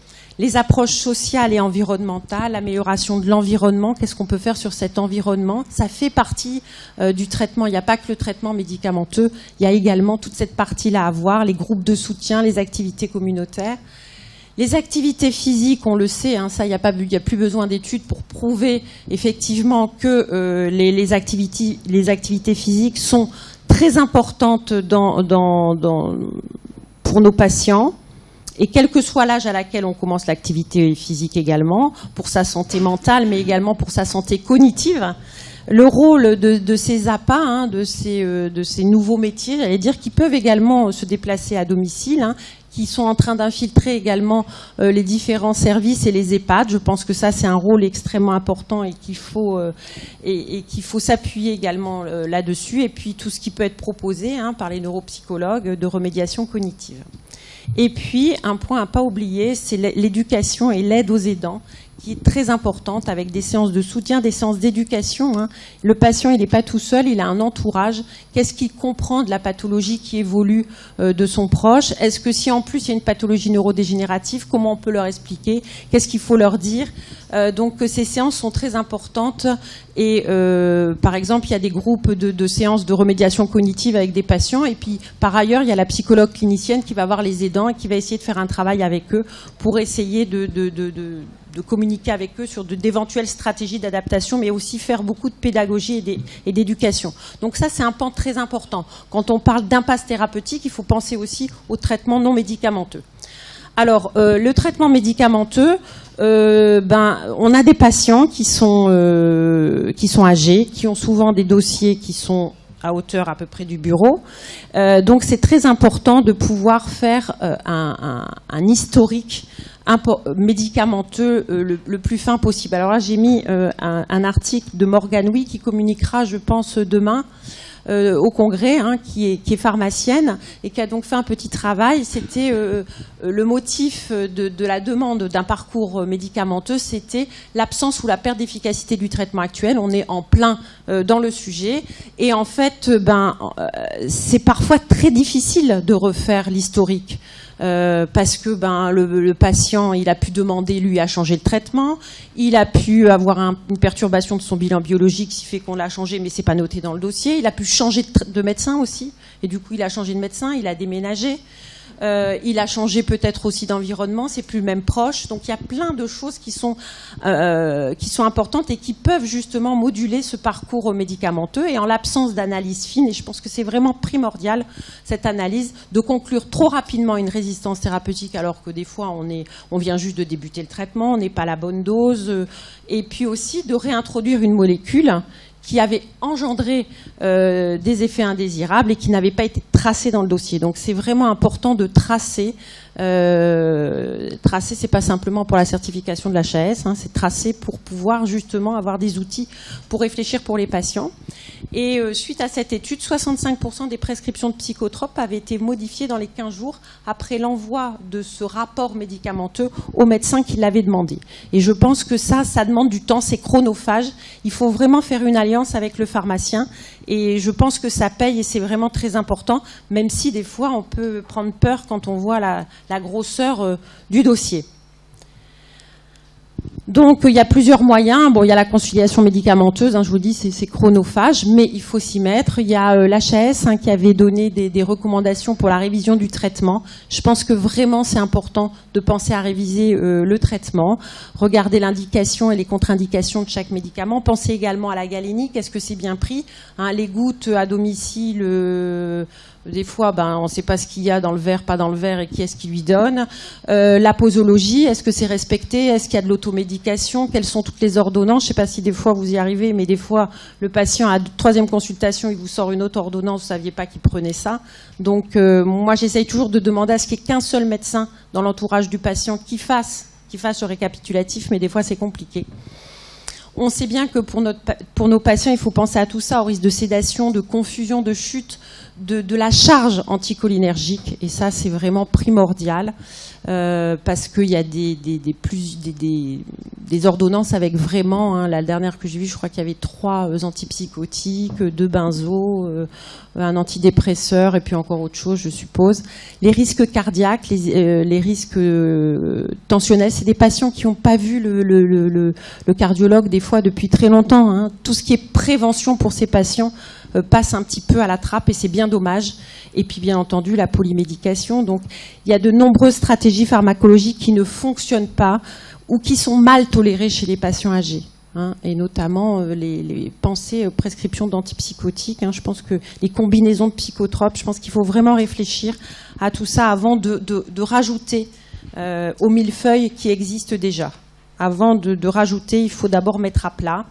Les approches sociales et environnementales, l'amélioration de l'environnement, qu'est-ce qu'on peut faire sur cet environnement ? Ça fait partie du traitement. Il n'y a pas que le traitement médicamenteux, il y a également toute cette partie-là à voir, les groupes de soutien, les activités communautaires. Les activités physiques, on le sait, ça, il n'y a plus besoin d'études pour prouver effectivement que les activités physiques sont très importantes pour nos patients. Et quel que soit l'âge à laquelle on commence l'activité physique également, pour sa santé mentale, mais également pour sa santé cognitive, le rôle de ces APA, de ces nouveaux métiers, j'allais dire, qui peuvent également se déplacer à domicile, qui sont en train d'infiltrer également les différents services et les EHPAD. Je pense que ça, c'est un rôle extrêmement important et qu'il faut s'appuyer également là-dessus. Et puis tout ce qui peut être proposé par les neuropsychologues de remédiation cognitive. Et puis, un point à ne pas oublier, c'est l'éducation et l'aide aux aidants, qui est très importante, avec des séances de soutien, des séances d'éducation, hein. Le patient, il n'est pas tout seul, il a un entourage. Qu'est-ce qu'il comprend de la pathologie qui évolue de son proche? Est-ce que si en plus il y a une pathologie neurodégénérative, comment on peut leur expliquer? Qu'est-ce qu'il faut leur dire? Donc ces séances sont très importantes et par exemple il y a des groupes de séances de remédiation cognitive avec des patients et puis par ailleurs il y a la psychologue clinicienne qui va voir les aidants et qui va essayer de faire un travail avec eux pour essayer de communiquer avec eux sur d'éventuelles stratégies d'adaptation, mais aussi faire beaucoup de pédagogie et d'éducation. Donc ça, c'est un pan très important. Quand on parle d'impasse thérapeutique, il faut penser aussi au traitement non médicamenteux. Alors, le traitement médicamenteux, on a des patients qui sont âgés, qui ont souvent des dossiers qui sont à hauteur à peu près du bureau. Donc c'est très important de pouvoir faire un historique médicamenteux le plus fin possible. Alors là, j'ai mis un article de Morgane Huy qui communiquera, je pense, demain au congrès, hein, qui est pharmacienne et qui a donc fait un petit travail. C'était le motif de la demande d'un parcours médicamenteux, c'était l'absence ou la perte d'efficacité du traitement actuel. On est en plein dans le sujet et en fait, c'est parfois très difficile de refaire l'historique. Parce que le patient, il a pu demander, lui, à changer le traitement, il a pu avoir une perturbation de son bilan biologique, ce qui fait qu'on l'a changé, mais c'est pas noté dans le dossier. Il a pu changer de médecin aussi, et du coup, il a changé de médecin, il a déménagé. Il a changé peut-être aussi d'environnement, c'est plus le même proche. Donc il y a plein de choses qui sont importantes et qui peuvent justement moduler ce parcours médicamenteux. Et en l'absence d'analyse fine, et je pense que c'est vraiment primordial cette analyse, de conclure trop rapidement une résistance thérapeutique alors que des fois on vient juste de débuter le traitement, on n'est pas à la bonne dose, et puis aussi de réintroduire une molécule qui avait engendré des effets indésirables et qui n'avait pas été tracé dans le dossier. Donc c'est vraiment important de tracer. Tracer, c'est pas simplement pour la certification de l'HAS, hein, c'est tracer pour pouvoir justement avoir des outils pour réfléchir pour les patients. Et suite à cette étude, 65% des prescriptions de psychotropes avaient été modifiées dans les 15 jours après l'envoi de ce rapport médicamenteux au médecin qui l'avait demandé. Et je pense que ça demande du temps, c'est chronophage. Il faut vraiment faire une alliance avec le pharmacien. Et je pense que ça paye et c'est vraiment très important, même si des fois on peut prendre peur quand on voit la grosseur du dossier. Donc il y a plusieurs moyens. Bon, il y a la conciliation médicamenteuse, hein, je vous dis, c'est chronophage, mais il faut s'y mettre. Il y a l'HAS qui avait donné des recommandations pour la révision du traitement. Je pense que vraiment c'est important de penser à réviser le traitement, regarder l'indication et les contre-indications de chaque médicament. Pensez également à la galénique, est-ce que c'est bien pris, hein, les gouttes à domicile. Des fois, on ne sait pas ce qu'il y a dans le verre, pas dans le verre, et qui est-ce qui lui donne. La posologie, est-ce que c'est respecté? Est-ce qu'il y a de l'automédication? Quelles sont toutes les ordonnances? Je ne sais pas si des fois vous y arrivez, mais des fois, le patient, à la 3e consultation, il vous sort une autre ordonnance, vous ne saviez pas qu'il prenait ça. Donc, moi, j'essaye toujours de demander à ce qu'il n'y ait qu'un seul médecin dans l'entourage du patient qui fasse le récapitulatif, mais des fois, c'est compliqué. On sait bien que pour nos patients, il faut penser à tout ça, au risque de sédation, de confusion, de chute, de la charge anticholinergique. Et ça, c'est vraiment primordial parce qu'il y a des ordonnances avec vraiment, hein, la dernière que j'ai vue, je crois qu'il y avait 3 antipsychotiques, 2 benzos, un antidépresseur et puis encore autre chose, je suppose. Les risques cardiaques, les risques tensionnels, c'est des patients qui n'ont pas vu le cardiologue des fois depuis très longtemps, hein. Tout ce qui est prévention pour ces patients passe un petit peu à la trappe et c'est bien dommage. Et puis bien entendu la polymédication. Donc il y a de nombreuses stratégies pharmacologiques qui ne fonctionnent pas ou qui sont mal tolérées chez les patients âgés. Hein, et notamment les pensées prescriptions d'antipsychotiques. Hein, je pense que les combinaisons de psychotropes, je pense qu'il faut vraiment réfléchir à tout ça avant de rajouter au millefeuille qui existe déjà. Avant de rajouter, il faut d'abord mettre à plat.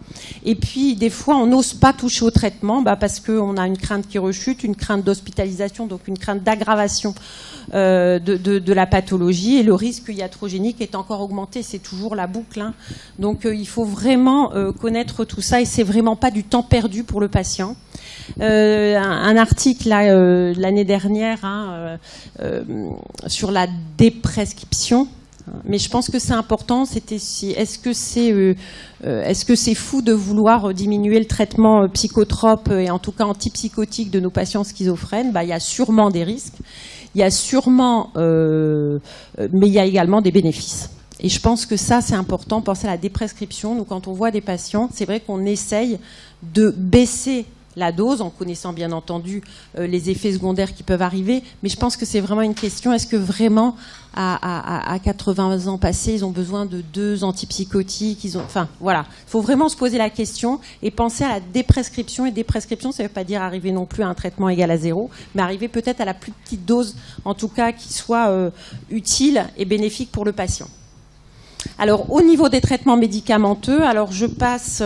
Et puis, des fois, on n'ose pas toucher au traitement parce qu'on a une crainte qui rechute, une crainte d'hospitalisation, donc une crainte d'aggravation de la pathologie. Et le risque iatrogénique est encore augmenté. C'est toujours la boucle. Hein. Donc, il faut vraiment connaître tout ça. Et c'est vraiment pas du temps perdu pour le patient. Un article l'année dernière sur la déprescription. Mais je pense que c'est important. Est-ce que c'est fou de vouloir diminuer le traitement psychotrope et en tout cas antipsychotique de nos patients schizophrènes? Il y a sûrement des risques. Il y a sûrement, mais il y a également des bénéfices. Et je pense que ça, c'est important. Penser à la déprescription. Nous, quand on voit des patients, c'est vrai qu'on essaye de baisser la dose, en connaissant bien entendu les effets secondaires qui peuvent arriver. Mais je pense que c'est vraiment une question, est-ce que vraiment, à 80 ans passés, ils ont besoin de 2 antipsychotiques? Enfin, voilà. Il faut vraiment se poser la question et penser à la déprescription. Et déprescription, ça ne veut pas dire arriver non plus à un traitement égal à 0, mais arriver peut-être à la plus petite dose, en tout cas, qui soit utile et bénéfique pour le patient. Alors, au niveau des traitements médicamenteux, alors je passe...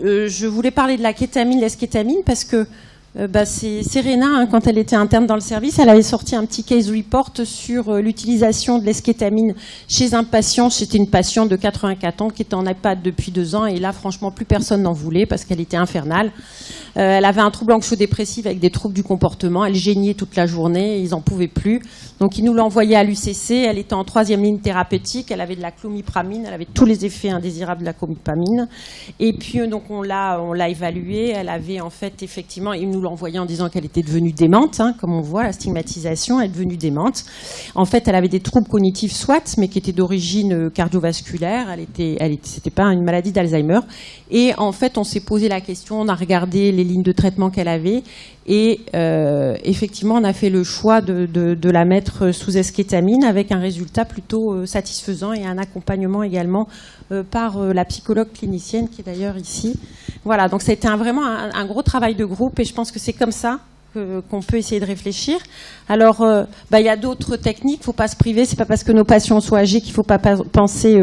je voulais parler de la kétamine, l'eskétamine, parce que c'est Serena, quand elle était interne dans le service, elle avait sorti un petit case report sur l'utilisation de l'eskétamine chez un patient. C'était une patiente de 84 ans qui était en EHPAD depuis 2 ans, et là, franchement, plus personne n'en voulait parce qu'elle était infernale. Elle avait un trouble anxio-dépressif avec des troubles du comportement. Elle geignait toute la journée, ils n'en pouvaient plus. Donc, ils nous l'ont envoyée à l'UCC. Elle était en 3e ligne thérapeutique. Elle avait de la clomipramine. Elle avait tous les effets indésirables de la clomipramine. Et puis, donc, on l'a évaluée. Elle avait, en fait, effectivement, ils nous l'ont envoyée en disant qu'elle était devenue démente. Comme on voit, la stigmatisation, elle est devenue démente. En fait, elle avait des troubles cognitifs, soit, mais qui étaient d'origine cardiovasculaire. C'était pas une maladie d'Alzheimer. Et en fait, on s'est posé la question, on a regardé les lignes de traitement qu'elle avait, et effectivement, on a fait le choix de la mettre sous eskétamine avec un résultat plutôt satisfaisant et un accompagnement également par la psychologue clinicienne qui est d'ailleurs ici. Voilà, donc ça a été vraiment un gros travail de groupe, et je pense que c'est comme ça qu'on peut essayer de réfléchir. Alors, il y a d'autres techniques, il ne faut pas se priver, c'est pas parce que nos patients sont âgés qu'il ne faut pas penser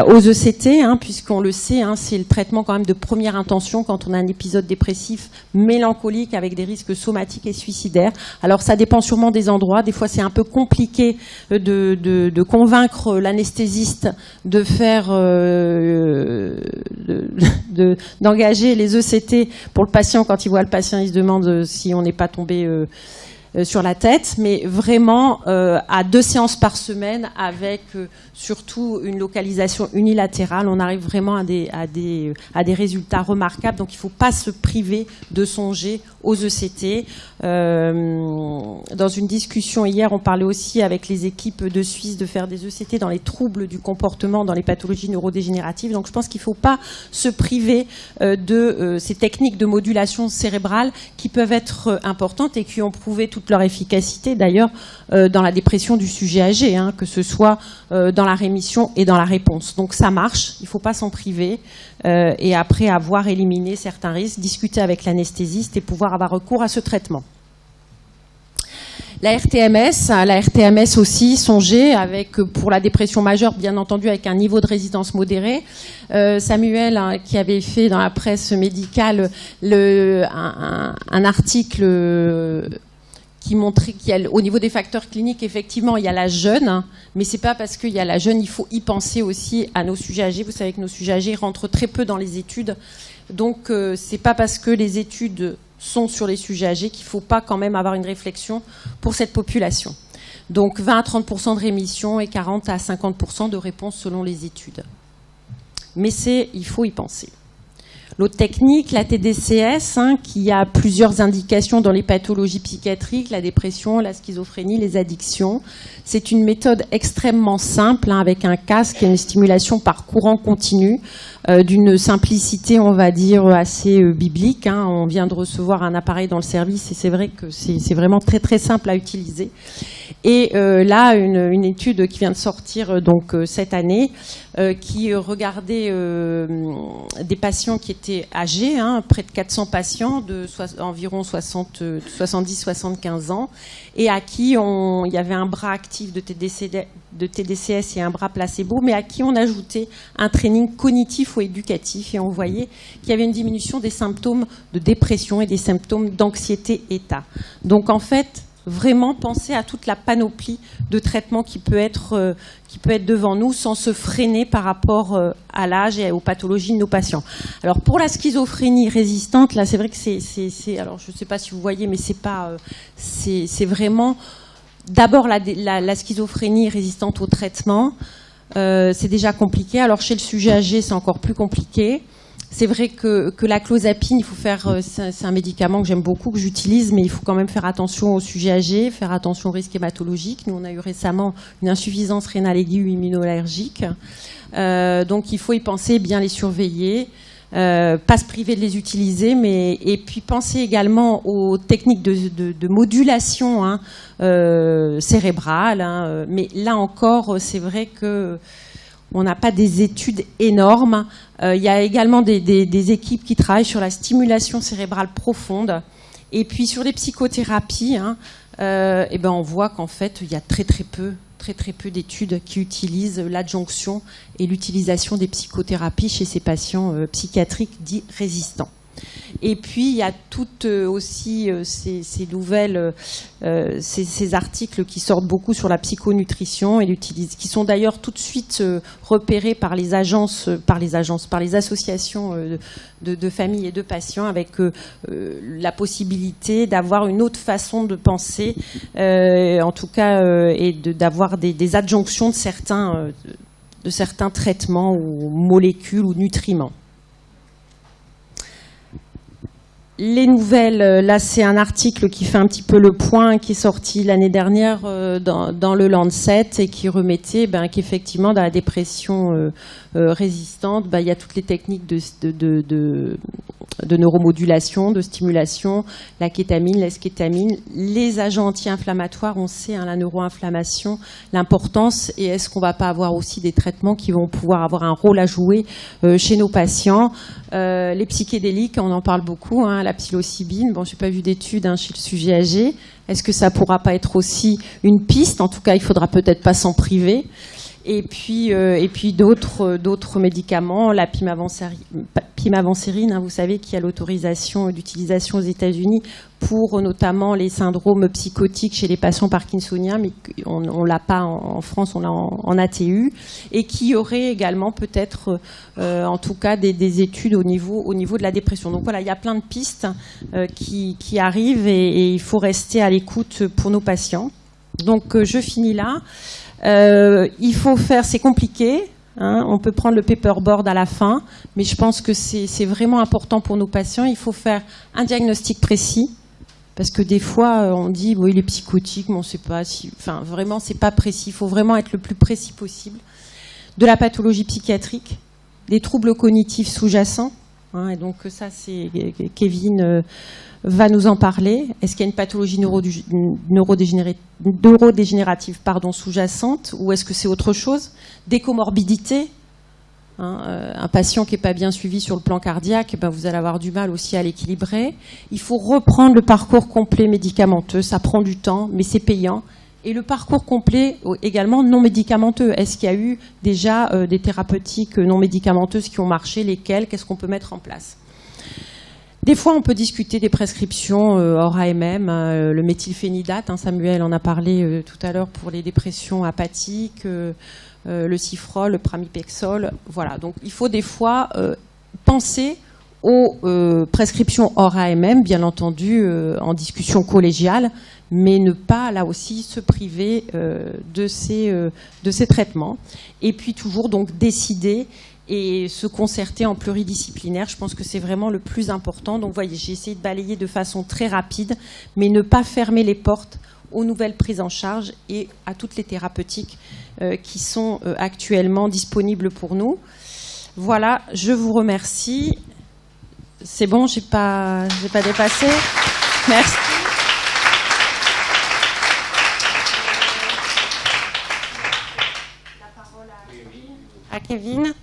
aux ECT, puisqu'on le sait, c'est le traitement quand même de première intention quand on a un épisode dépressif mélancolique avec des risques somatiques et suicidaires. Alors, ça dépend sûrement des endroits, des fois c'est un peu compliqué de convaincre l'anesthésiste de faire, d'engager les ECT pour le patient. Quand il voit le patient, il se demande si on n'est pas tombé sur la tête, mais vraiment à 2 séances par semaine avec surtout une localisation unilatérale, on arrive vraiment à des résultats remarquables. Donc il ne faut pas se priver de songer aux ECT. Dans une discussion hier, on parlait aussi avec les équipes de Suisse de faire des ECT dans les troubles du comportement, dans les pathologies neurodégénératives. Donc je pense qu'il ne faut pas se priver de ces techniques de modulation cérébrale qui peuvent être importantes et qui ont prouvé toute leur efficacité d'ailleurs dans la dépression du sujet âgé, que ce soit dans la rémission et dans la réponse. Donc ça marche, il ne faut pas s'en priver, et après avoir éliminé certains risques, discuter avec l'anesthésiste et pouvoir avoir recours à ce traitement. La RTMS aussi, songez, pour la dépression majeure, bien entendu, avec un niveau de résistance modéré. Samuel, qui avait fait dans la presse médicale un article qui montrait qu'au niveau des facteurs cliniques, effectivement, il y a la jeûne, mais c'est pas parce qu'il y a la jeûne, il faut y penser aussi à nos sujets âgés. Vous savez que nos sujets âgés rentrent très peu dans les études, donc c'est pas parce que les études sont sur les sujets âgés qu'il faut pas quand même avoir une réflexion pour cette population. Donc 20 à 30% de rémission et 40 à 50% de réponse selon les études. Mais il faut y penser. L'autre technique, la TDCS, qui a plusieurs indications dans les pathologies psychiatriques, la dépression, la schizophrénie, les addictions. C'est une méthode extrêmement simple, avec un casque et une stimulation par courant continu, d'une simplicité, on va dire, assez biblique. On vient de recevoir un appareil dans le service et c'est vrai que c'est vraiment très très simple à utiliser. Et là, une étude qui vient de sortir donc cette année, qui regardait des patients qui étaient âgés, près de 400 patients de environ 70-75 ans, et à qui il y avait un bras actif de TDCS et un bras placebo, mais à qui on ajoutait un training cognitif ou éducatif, et on voyait qu'il y avait une diminution des symptômes de dépression et des symptômes d'anxiété état. Donc en fait, vraiment penser à toute la panoplie de traitements qui peut être devant nous sans se freiner par rapport à l'âge et aux pathologies de nos patients. Alors pour la schizophrénie résistante, là c'est vrai que alors je ne sais pas si vous voyez, mais c'est vraiment D'abord, la schizophrénie résistante au traitement, c'est déjà compliqué. Alors chez le sujet âgé, c'est encore plus compliqué. C'est vrai que la clozapine, il faut faire, c'est un médicament que j'aime beaucoup, que j'utilise, mais il faut quand même faire attention au sujet âgé, faire attention aux risques hématologiques. Nous, on a eu récemment une insuffisance rénale aiguë immunoallergique. Donc il faut y penser, bien les surveiller, pas se priver de les utiliser, et puis penser également aux techniques de modulation cérébrale. Mais là encore, c'est vrai que on n'a pas des études énormes. Il y a également des équipes qui travaillent sur la stimulation cérébrale profonde. Et puis sur les psychothérapies, on voit qu'en fait, il y a très peu d'études qui utilisent l'adjonction et l'utilisation des psychothérapies chez ces patients psychiatriques dits résistants. Et puis il y a toutes aussi ces nouvelles, ces articles qui sortent beaucoup sur la psychonutrition et qui sont d'ailleurs tout de suite repérés par les associations de familles et de patients, avec la possibilité d'avoir une autre façon de penser, en tout cas, et d'avoir des adjonctions de certains traitements ou molécules ou nutriments. Les nouvelles, là c'est un article qui fait un petit peu le point, qui est sorti l'année dernière dans le Lancet et qui remettait qu'effectivement dans la dépression résistante, il y a toutes les techniques de neuromodulation, de stimulation, la kétamine, l'eskétamine, les agents anti-inflammatoires, on sait la neuroinflammation, l'importance, et est-ce qu'on ne va pas avoir aussi des traitements qui vont pouvoir avoir un rôle à jouer chez nos patients. Les psychédéliques, on en parle beaucoup, la psilocybine, je n'ai pas vu d'études chez le sujet âgé. Est-ce que ça ne pourra pas être aussi une piste? En tout cas, il ne faudra peut-être pas s'en priver. Et puis d'autres médicaments, la pimavansérie, vous savez, qui a l'autorisation d'utilisation aux États-Unis pour notamment les syndromes psychotiques chez les patients parkinsoniens, mais on l'a pas en France, on l'a en ATU, et qui aurait également peut-être, en tout cas, des études au niveau de la dépression. Donc voilà, il y a plein de pistes qui arrivent et il faut rester à l'écoute pour nos patients. Donc je finis là. Il faut faire, c'est compliqué, on peut prendre le paperboard à la fin, mais je pense que c'est vraiment important pour nos patients. Il faut faire un diagnostic précis, parce que des fois on dit il est psychotique, mais on ne sait pas si, vraiment c'est pas précis. Il faut vraiment être le plus précis possible. De la pathologie psychiatrique, des troubles cognitifs sous-jacents, et donc ça c'est Kevin va nous en parler. Est-ce qu'il y a une pathologie neurodégénérative sous-jacente, ou est-ce que c'est autre chose? Des comorbidités. Un patient qui n'est pas bien suivi sur le plan cardiaque, vous allez avoir du mal aussi à l'équilibrer. Il faut reprendre le parcours complet médicamenteux. Ça prend du temps, mais c'est payant. Et le parcours complet également non médicamenteux. Est-ce qu'il y a eu déjà des thérapeutiques non médicamenteuses qui ont marché? Lesquelles? Qu'est-ce qu'on peut mettre en place? Des fois, on peut discuter des prescriptions hors AMM, le méthylphénidate, Samuel en a parlé tout à l'heure pour les dépressions apathiques, le Cifrol, le Pramipexole. Voilà, donc il faut des fois penser aux prescriptions hors AMM, bien entendu, en discussion collégiale, mais ne pas, là aussi, se priver de ces traitements. Et puis toujours donc décider et se concerter en pluridisciplinaire. Je pense que c'est vraiment le plus important. Donc, vous voyez, j'ai essayé de balayer de façon très rapide, mais ne pas fermer les portes aux nouvelles prises en charge et à toutes les thérapeutiques qui sont actuellement disponibles pour nous. Voilà, je vous remercie. C'est bon, j'ai pas dépassé. Merci. La parole à Kevin.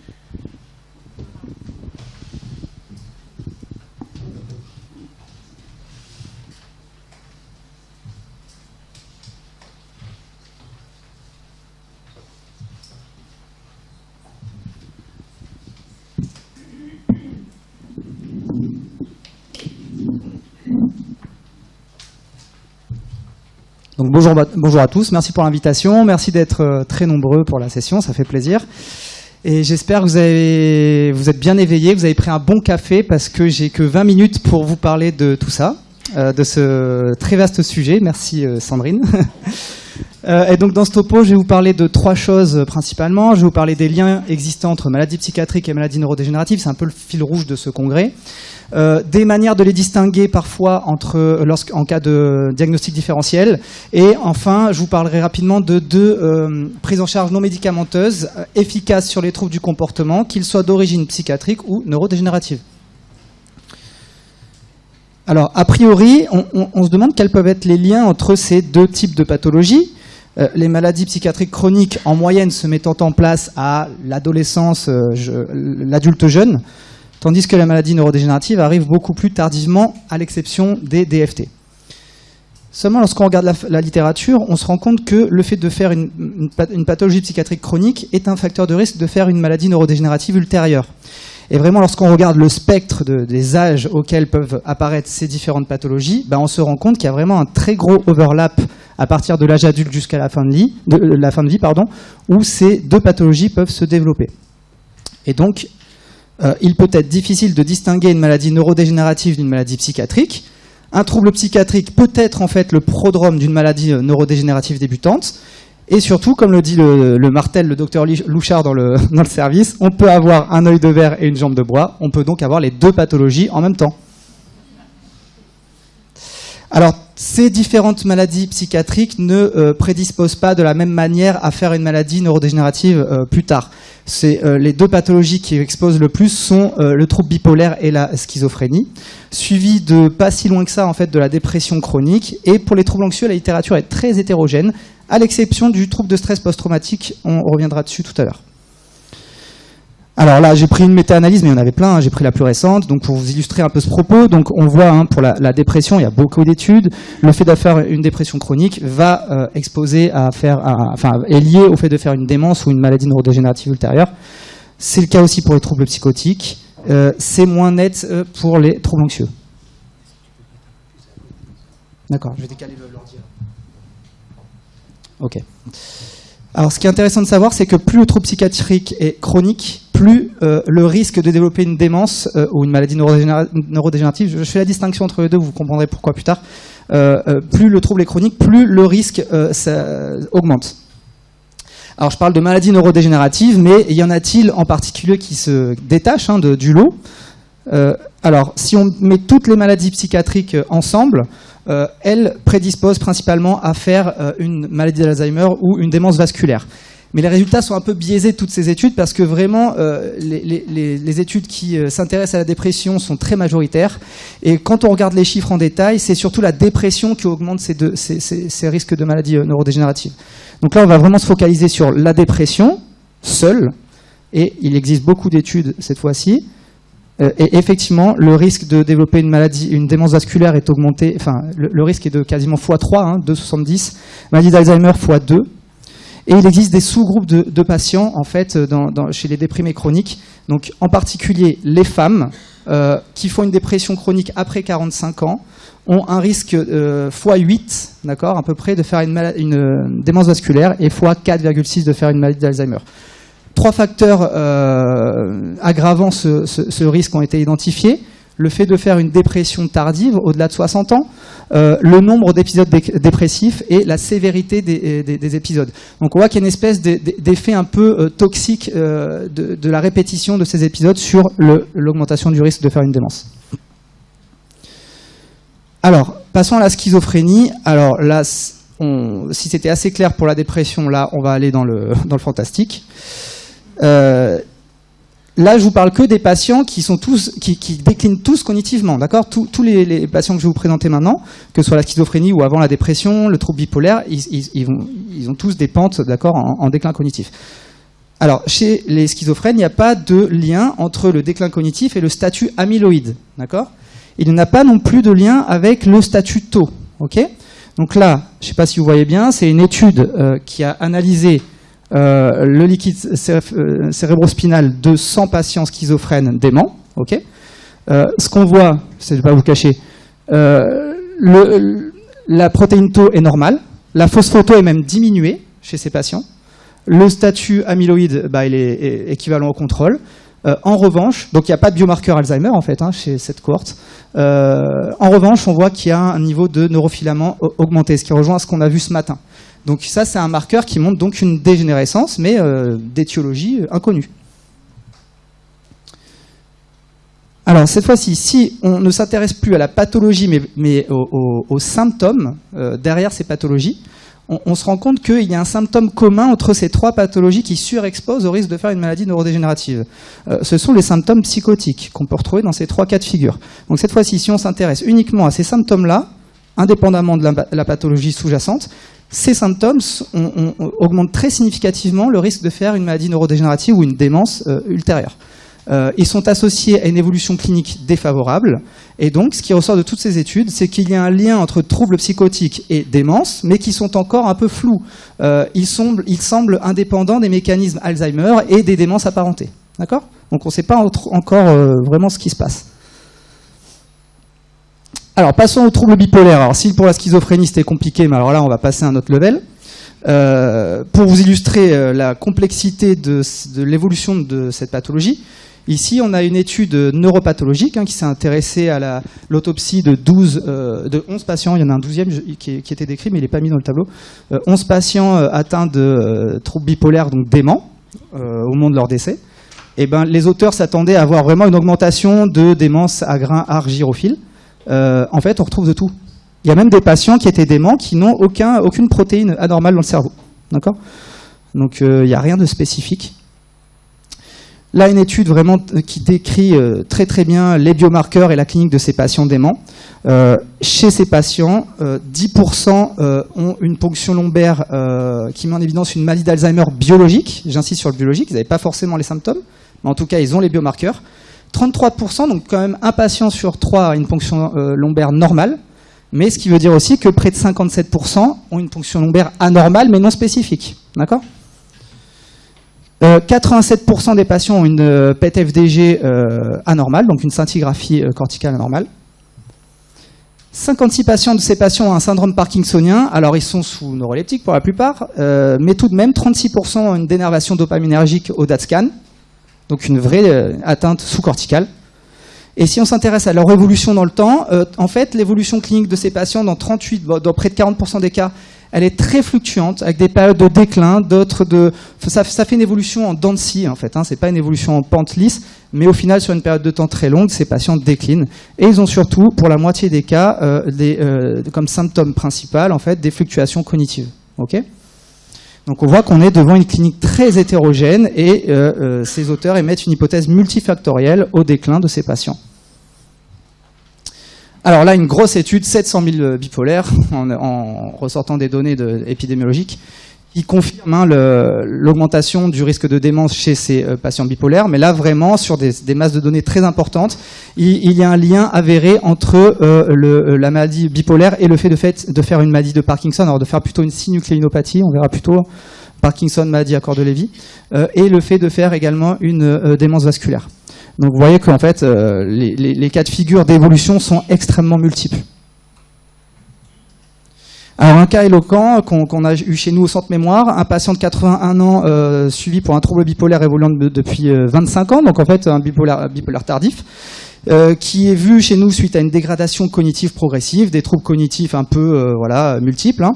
Donc bonjour à tous, merci pour l'invitation, merci d'être très nombreux pour la session, ça fait plaisir. Et j'espère que vous êtes bien éveillés, vous avez pris un bon café parce que j'ai que 20 minutes pour vous parler de tout ça, de ce très vaste sujet. Merci Sandrine. Et donc dans ce topo, je vais vous parler de 3 choses principalement. Je vais vous parler des liens existants entre maladies psychiatriques et maladies neurodégénératives. C'est un peu le fil rouge de ce congrès. Des manières de les distinguer parfois en cas de diagnostic différentiel. Et enfin, je vous parlerai rapidement de 2 prises en charge non médicamenteuses efficaces sur les troubles du comportement, qu'ils soient d'origine psychiatrique ou neurodégénérative. Alors, a priori, on se demande quels peuvent être les liens entre ces 2 types de pathologies. Les maladies psychiatriques chroniques, en moyenne, se mettant en place à l'adolescence, l'adulte jeune, tandis que la maladie neurodégénérative arrive beaucoup plus tardivement, à l'exception des DFT. Seulement, lorsqu'on regarde la littérature, on se rend compte que le fait de faire une pathologie psychiatrique chronique est un facteur de risque de faire une maladie neurodégénérative ultérieure. Et vraiment, lorsqu'on regarde le spectre des âges auxquels peuvent apparaître ces différentes pathologies, on se rend compte qu'il y a vraiment un très gros overlap à partir de l'âge adulte jusqu'à la fin de vie, où ces 2 pathologies peuvent se développer. Et donc, il peut être difficile de distinguer une maladie neurodégénérative d'une maladie psychiatrique. Un trouble psychiatrique peut être en fait le prodrome d'une maladie neurodégénérative débutante. Et surtout, comme le dit le martel, le docteur Louchard dans le service, on peut avoir un œil de verre et une jambe de bois. On peut donc avoir les 2 pathologies en même temps. Alors, ces différentes maladies psychiatriques ne prédisposent pas de la même manière à faire une maladie neurodégénérative plus tard. Les 2 pathologies qui exposent le plus sont le trouble bipolaire et la schizophrénie, suivi de pas si loin que ça en fait de la dépression chronique. Et pour les troubles anxieux, la littérature est très hétérogène, à l'exception du trouble de stress post-traumatique. On reviendra dessus tout à l'heure. Alors là, j'ai pris une méta-analyse, mais il y en avait plein, j'ai pris la plus récente, donc pour vous illustrer un peu ce propos. Donc on voit, pour la dépression, il y a beaucoup d'études. Le fait de faire une dépression chronique va est lié au fait de faire une démence ou une maladie neurodégénérative ultérieure. C'est le cas aussi pour les troubles psychotiques. C'est moins net pour les troubles anxieux. D'accord, je vais décaler l'ordi. Ok. Alors, ce qui est intéressant de savoir, c'est que plus le trouble psychiatrique est chronique, plus le risque de développer une démence ou une maladie neurodégénérative, je fais la distinction entre les 2, vous comprendrez pourquoi plus tard, plus le trouble est chronique, plus le risque augmente. Alors, je parle de maladie neurodégénérative, mais y en a-t-il en particulier qui se détachent du lot ? Alors, si on met toutes les maladies psychiatriques ensemble, elles prédisposent principalement à faire une maladie d'Alzheimer ou une démence vasculaire. Mais les résultats sont un peu biaisés de toutes ces études parce que vraiment, les études qui s'intéressent à la dépression sont très majoritaires. Et quand on regarde les chiffres en détail, c'est surtout la dépression qui augmente ces risques de maladies neurodégénératives. Donc là, on va vraiment se focaliser sur la dépression seule. Et il existe beaucoup d'études cette fois-ci. Et effectivement, le risque de développer une démence vasculaire est augmenté, enfin, le risque est de quasiment x3, 2,70, maladie d'Alzheimer x2. Et il existe des sous-groupes de patients, en fait, chez les déprimés chroniques. Donc, en particulier, les femmes qui font une dépression chronique après 45 ans ont un risque x8, d'accord, à peu près, de faire une démence vasculaire et x4,6 de faire une maladie d'Alzheimer. 3 facteurs aggravant ce risque ont été identifiés. Le fait de faire une dépression tardive, au-delà de 60 ans, le nombre d'épisodes dépressifs et la sévérité des épisodes. Donc on voit qu'il y a une espèce d'effet un peu toxique de la répétition de ces épisodes sur l'augmentation du risque de faire une démence. Alors, passons à la schizophrénie. Alors là, si c'était assez clair pour la dépression, là, on va aller dans le fantastique. Là, je vous parle que des patients qui déclinent tous cognitivement, d'accord ? Tous les patients que je vais vous présenter maintenant, que ce soit la schizophrénie ou avant la dépression, le trouble bipolaire, ils ont tous des pentes, d'accord, en déclin cognitif. Alors, chez les schizophrènes, il n'y a pas de lien entre le déclin cognitif et le statut amyloïde, d'accord ? Il n'y a pas non plus de lien avec le statut tau, ok ? Donc là, je ne sais pas si vous voyez bien, c'est une étude qui a analysé le liquide cérébrospinal de 100 patients schizophrènes déments. Okay, ce qu'on voit, je ne vais pas vous cacher, la protéine tau est normale, la phospho-tau est même diminuée chez ces patients, le statut amyloïde il est équivalent au contrôle. En revanche, donc il n'y a pas de biomarqueur Alzheimer en fait chez cette cohorte. En revanche, on voit qu'il y a un niveau de neurofilament augmenté, ce qui rejoint ce qu'on a vu ce matin. Donc ça, c'est un marqueur qui montre donc une dégénérescence, mais d'étiologie inconnue. Alors cette fois-ci, si on ne s'intéresse plus à la pathologie, mais aux symptômes derrière ces pathologies, on se rend compte qu'il y a un symptôme commun entre ces trois pathologies qui surexposent au risque de faire une maladie neurodégénérative. Ce sont les symptômes psychotiques qu'on peut retrouver dans ces trois cas de figure. Donc cette fois-ci, si on s'intéresse uniquement à ces symptômes-là, indépendamment de la pathologie sous-jacente, ces symptômes augmentent très significativement le risque de faire une maladie neurodégénérative ou une démence ultérieure. Ils sont associés à une évolution clinique défavorable, et donc ce qui ressort de toutes ces études, c'est qu'il y a un lien entre troubles psychotiques et démence, mais qui sont encore un peu flous. Ils semblent indépendants des mécanismes Alzheimer et des démences apparentées. D'accord ? Donc on ne sait pas encore vraiment ce qui se passe. Alors passons aux troubles bipolaires. Alors si pour la schizophrénie c'était compliqué, mais alors là on va passer à un autre level. Pour vous illustrer la complexité de l'évolution de cette pathologie, ici, on a une étude neuropathologique qui s'est intéressée à l'autopsie de 11 patients. Il y en a un 12e qui était décrit, mais il n'est pas mis dans le tableau. 11 patients atteints de troubles bipolaires, donc déments, au moment de leur décès. Et ben, les auteurs s'attendaient à avoir vraiment une augmentation de démence à grains argyrophiles. En fait, on retrouve de tout. Il y a même des patients qui étaient déments qui n'ont aucune protéine anormale dans le cerveau. D'accord ? Donc, il n'y a rien de spécifique. Là, une étude vraiment qui décrit très très bien les biomarqueurs et la clinique de ces patients déments. Chez ces patients, 10% ont une ponction lombaire qui met en évidence une maladie d'Alzheimer biologique. J'insiste sur le biologique, ils n'avaient pas forcément les symptômes, mais en tout cas, ils ont les biomarqueurs. 33%, donc quand même un patient sur 3 a une ponction lombaire normale, mais ce qui veut dire aussi que près de 57% ont une ponction lombaire anormale, mais non spécifique. D'accord ? 87% des patients ont une PET-FDG anormale, donc une scintigraphie corticale anormale. 56 patients de ces patients ont un syndrome parkinsonien, alors ils sont sous neuroleptiques pour la plupart, mais tout de même 36% ont une dénervation dopaminergique au DAT-scan, donc une vraie atteinte sous-corticale. Et si on s'intéresse à leur évolution dans le temps, en fait, l'évolution clinique de ces patients, dans près de 40% des cas, elle est très fluctuante, avec des périodes de déclin, ça fait une évolution en dents de scie, en fait. C'est pas une évolution en pente lisse, mais au final, sur une période de temps très longue, ces patients déclinent. Et ils ont surtout, pour la moitié des cas, comme symptôme principal, en fait, des fluctuations cognitives. Okay ? Donc on voit qu'on est devant une clinique très hétérogène et ces auteurs émettent une hypothèse multifactorielle au déclin de ces patients. Alors là, une grosse étude, 700 000 bipolaires, en ressortant des données épidémiologiques, qui confirme l'augmentation du risque de démence chez ces patients bipolaires. Mais là, vraiment, sur des masses de données très importantes, il y a un lien avéré entre la maladie bipolaire et le fait de faire une maladie de Parkinson, alors de faire plutôt une synucléinopathie, on verra plutôt Parkinson, maladie à corps de Lévy, et le fait de faire également une démence vasculaire. Donc vous voyez qu'en fait, les cas de figure d'évolution sont extrêmement multiples. Alors un cas éloquent qu'on a eu chez nous au centre mémoire, un patient de 81 ans suivi pour un trouble bipolaire évoluant depuis 25 ans, donc en fait un bipolaire tardif, qui est vu chez nous suite à une dégradation cognitive progressive, des troubles cognitifs un peu multiples,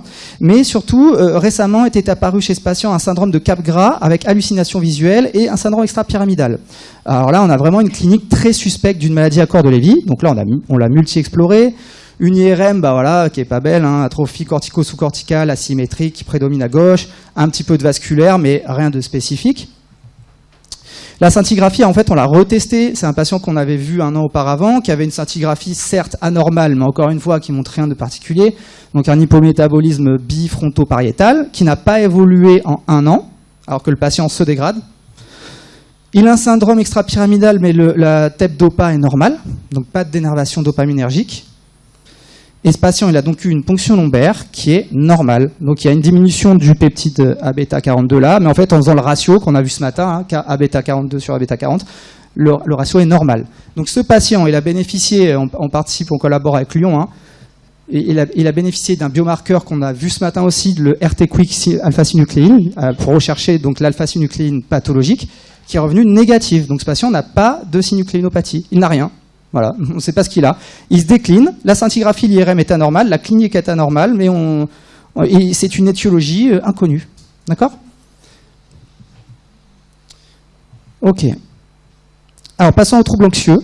mais surtout récemment était apparu chez ce patient un syndrome de Capgras avec hallucination visuelle et un syndrome extra-pyramidal. Alors là on a vraiment une clinique très suspecte d'une maladie à corps de Lévy, donc là on l'a multi-exploré. Une IRM, qui est pas belle, atrophie cortico-sous-corticale, asymétrique, qui prédomine à gauche, un petit peu de vasculaire, mais rien de spécifique. La scintigraphie, en fait, on l'a retestée. C'est un patient qu'on avait vu 1 an auparavant, qui avait une scintigraphie certes anormale, mais encore une fois, qui montre rien de particulier. Donc un hypométabolisme bifronto-pariétal, qui n'a pas évolué en 1 an, alors que le patient se dégrade. Il a un syndrome extra-pyramidal, mais la TEP-DOPA est normale, donc pas de dénervation dopaminergique. Et ce patient, il a donc eu une ponction lombaire qui est normale. Donc il y a une diminution du peptide Abeta42 là, mais en fait en faisant le ratio qu'on a vu ce matin, Abeta42 sur Abeta40, le ratio est normal. Donc ce patient, il a bénéficié, on participe, on collabore avec Lyon, et il a bénéficié d'un biomarqueur qu'on a vu ce matin aussi, le RT-Quick alpha-synucléine, pour rechercher donc l'alpha-synucléine pathologique, qui est revenu négatif. Donc ce patient n'a pas de synucléinopathie, il n'a rien. Voilà, on ne sait pas ce qu'il a. Il se décline, la scintigraphie, l'IRM est anormale, la clinique est anormale, mais Et c'est une étiologie inconnue. D'accord ? Ok. Alors, passons aux troubles anxieux.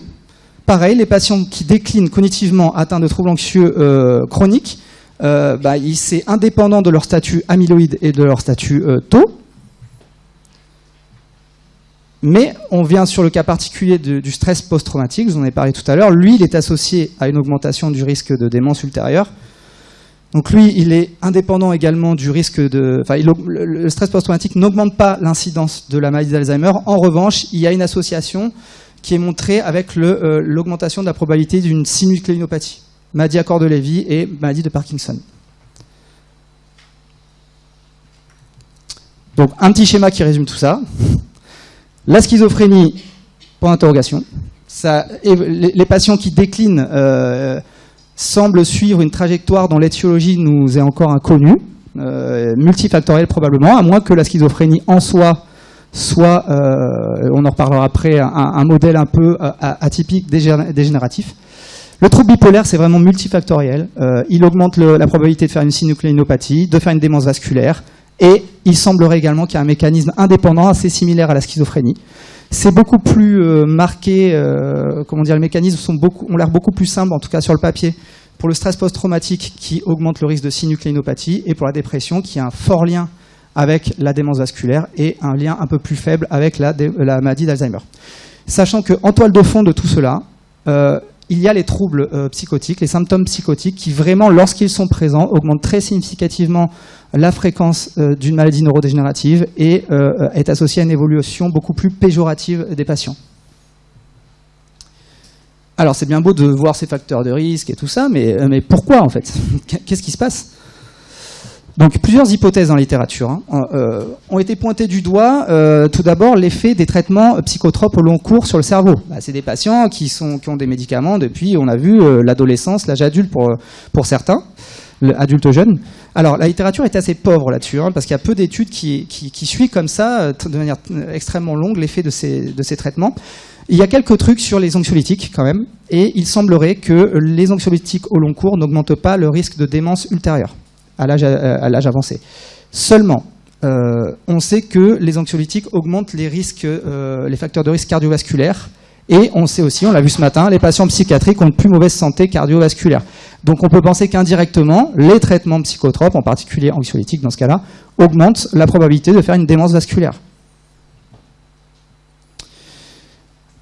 Pareil, les patients qui déclinent cognitivement atteints de troubles anxieux chroniques, c'est indépendant de leur statut amyloïde et de leur statut tau. Mais on vient sur le cas particulier du stress post-traumatique, je vous en ai parlé tout à l'heure. Lui, il est associé à une augmentation du risque de démence ultérieure. Donc lui, il est indépendant également du risque de... Enfin, le stress post-traumatique n'augmente pas l'incidence de la maladie d'Alzheimer. En revanche, il y a une association qui est montrée avec l'augmentation de la probabilité d'une synucléinopathie, maladie à corps de Lévy et maladie de Parkinson. Donc un petit schéma qui résume tout ça. La schizophrénie, point d'interrogation. Les patients qui déclinent semblent suivre une trajectoire dont l'étiologie nous est encore inconnue, multifactorielle probablement, à moins que la schizophrénie en soi soit, on en reparlera après, un modèle un peu atypique, dégénératif. Le trouble bipolaire, c'est vraiment multifactoriel. Il augmente la probabilité de faire une synucléinopathie, de faire une démence vasculaire, et il semblerait également qu'il y a un mécanisme indépendant assez similaire à la schizophrénie. C'est beaucoup plus marqué, les mécanismes ont l'air beaucoup plus simples, en tout cas sur le papier, pour le stress post-traumatique qui augmente le risque de synucléinopathie, et pour la dépression qui a un fort lien avec la démence vasculaire et un lien un peu plus faible avec la maladie d'Alzheimer. Sachant qu'en toile de fond de tout cela, il y a les troubles psychotiques, les symptômes psychotiques qui vraiment, lorsqu'ils sont présents, augmentent très significativement la fréquence d'une maladie neurodégénérative et est associée à une évolution beaucoup plus péjorative des patients. Alors c'est bien beau de voir ces facteurs de risque et tout ça, mais pourquoi en fait ? Qu'est-ce qui se passe ? Donc plusieurs hypothèses dans la littérature ont été pointées du doigt. Tout d'abord, l'effet des traitements psychotropes au long cours sur le cerveau. C'est des patients qui ont des médicaments depuis, on a vu, l'adolescence, l'âge adulte pour certains, adultes jeunes. Alors la littérature est assez pauvre là-dessus, parce qu'il y a peu d'études qui suivent comme ça, de manière extrêmement longue, l'effet de ces traitements. Il y a quelques trucs sur les anxiolytiques quand même, et il semblerait que les anxiolytiques au long cours n'augmentent pas le risque de démence ultérieure à l'âge avancé. Seulement, on sait que les anxiolytiques augmentent les facteurs de risque cardiovasculaires, et on sait aussi, on l'a vu ce matin, les patients psychiatriques ont une plus mauvaise santé cardiovasculaire. Donc on peut penser qu'indirectement, les traitements psychotropes, en particulier anxiolytiques dans ce cas-là, augmentent la probabilité de faire une démence vasculaire.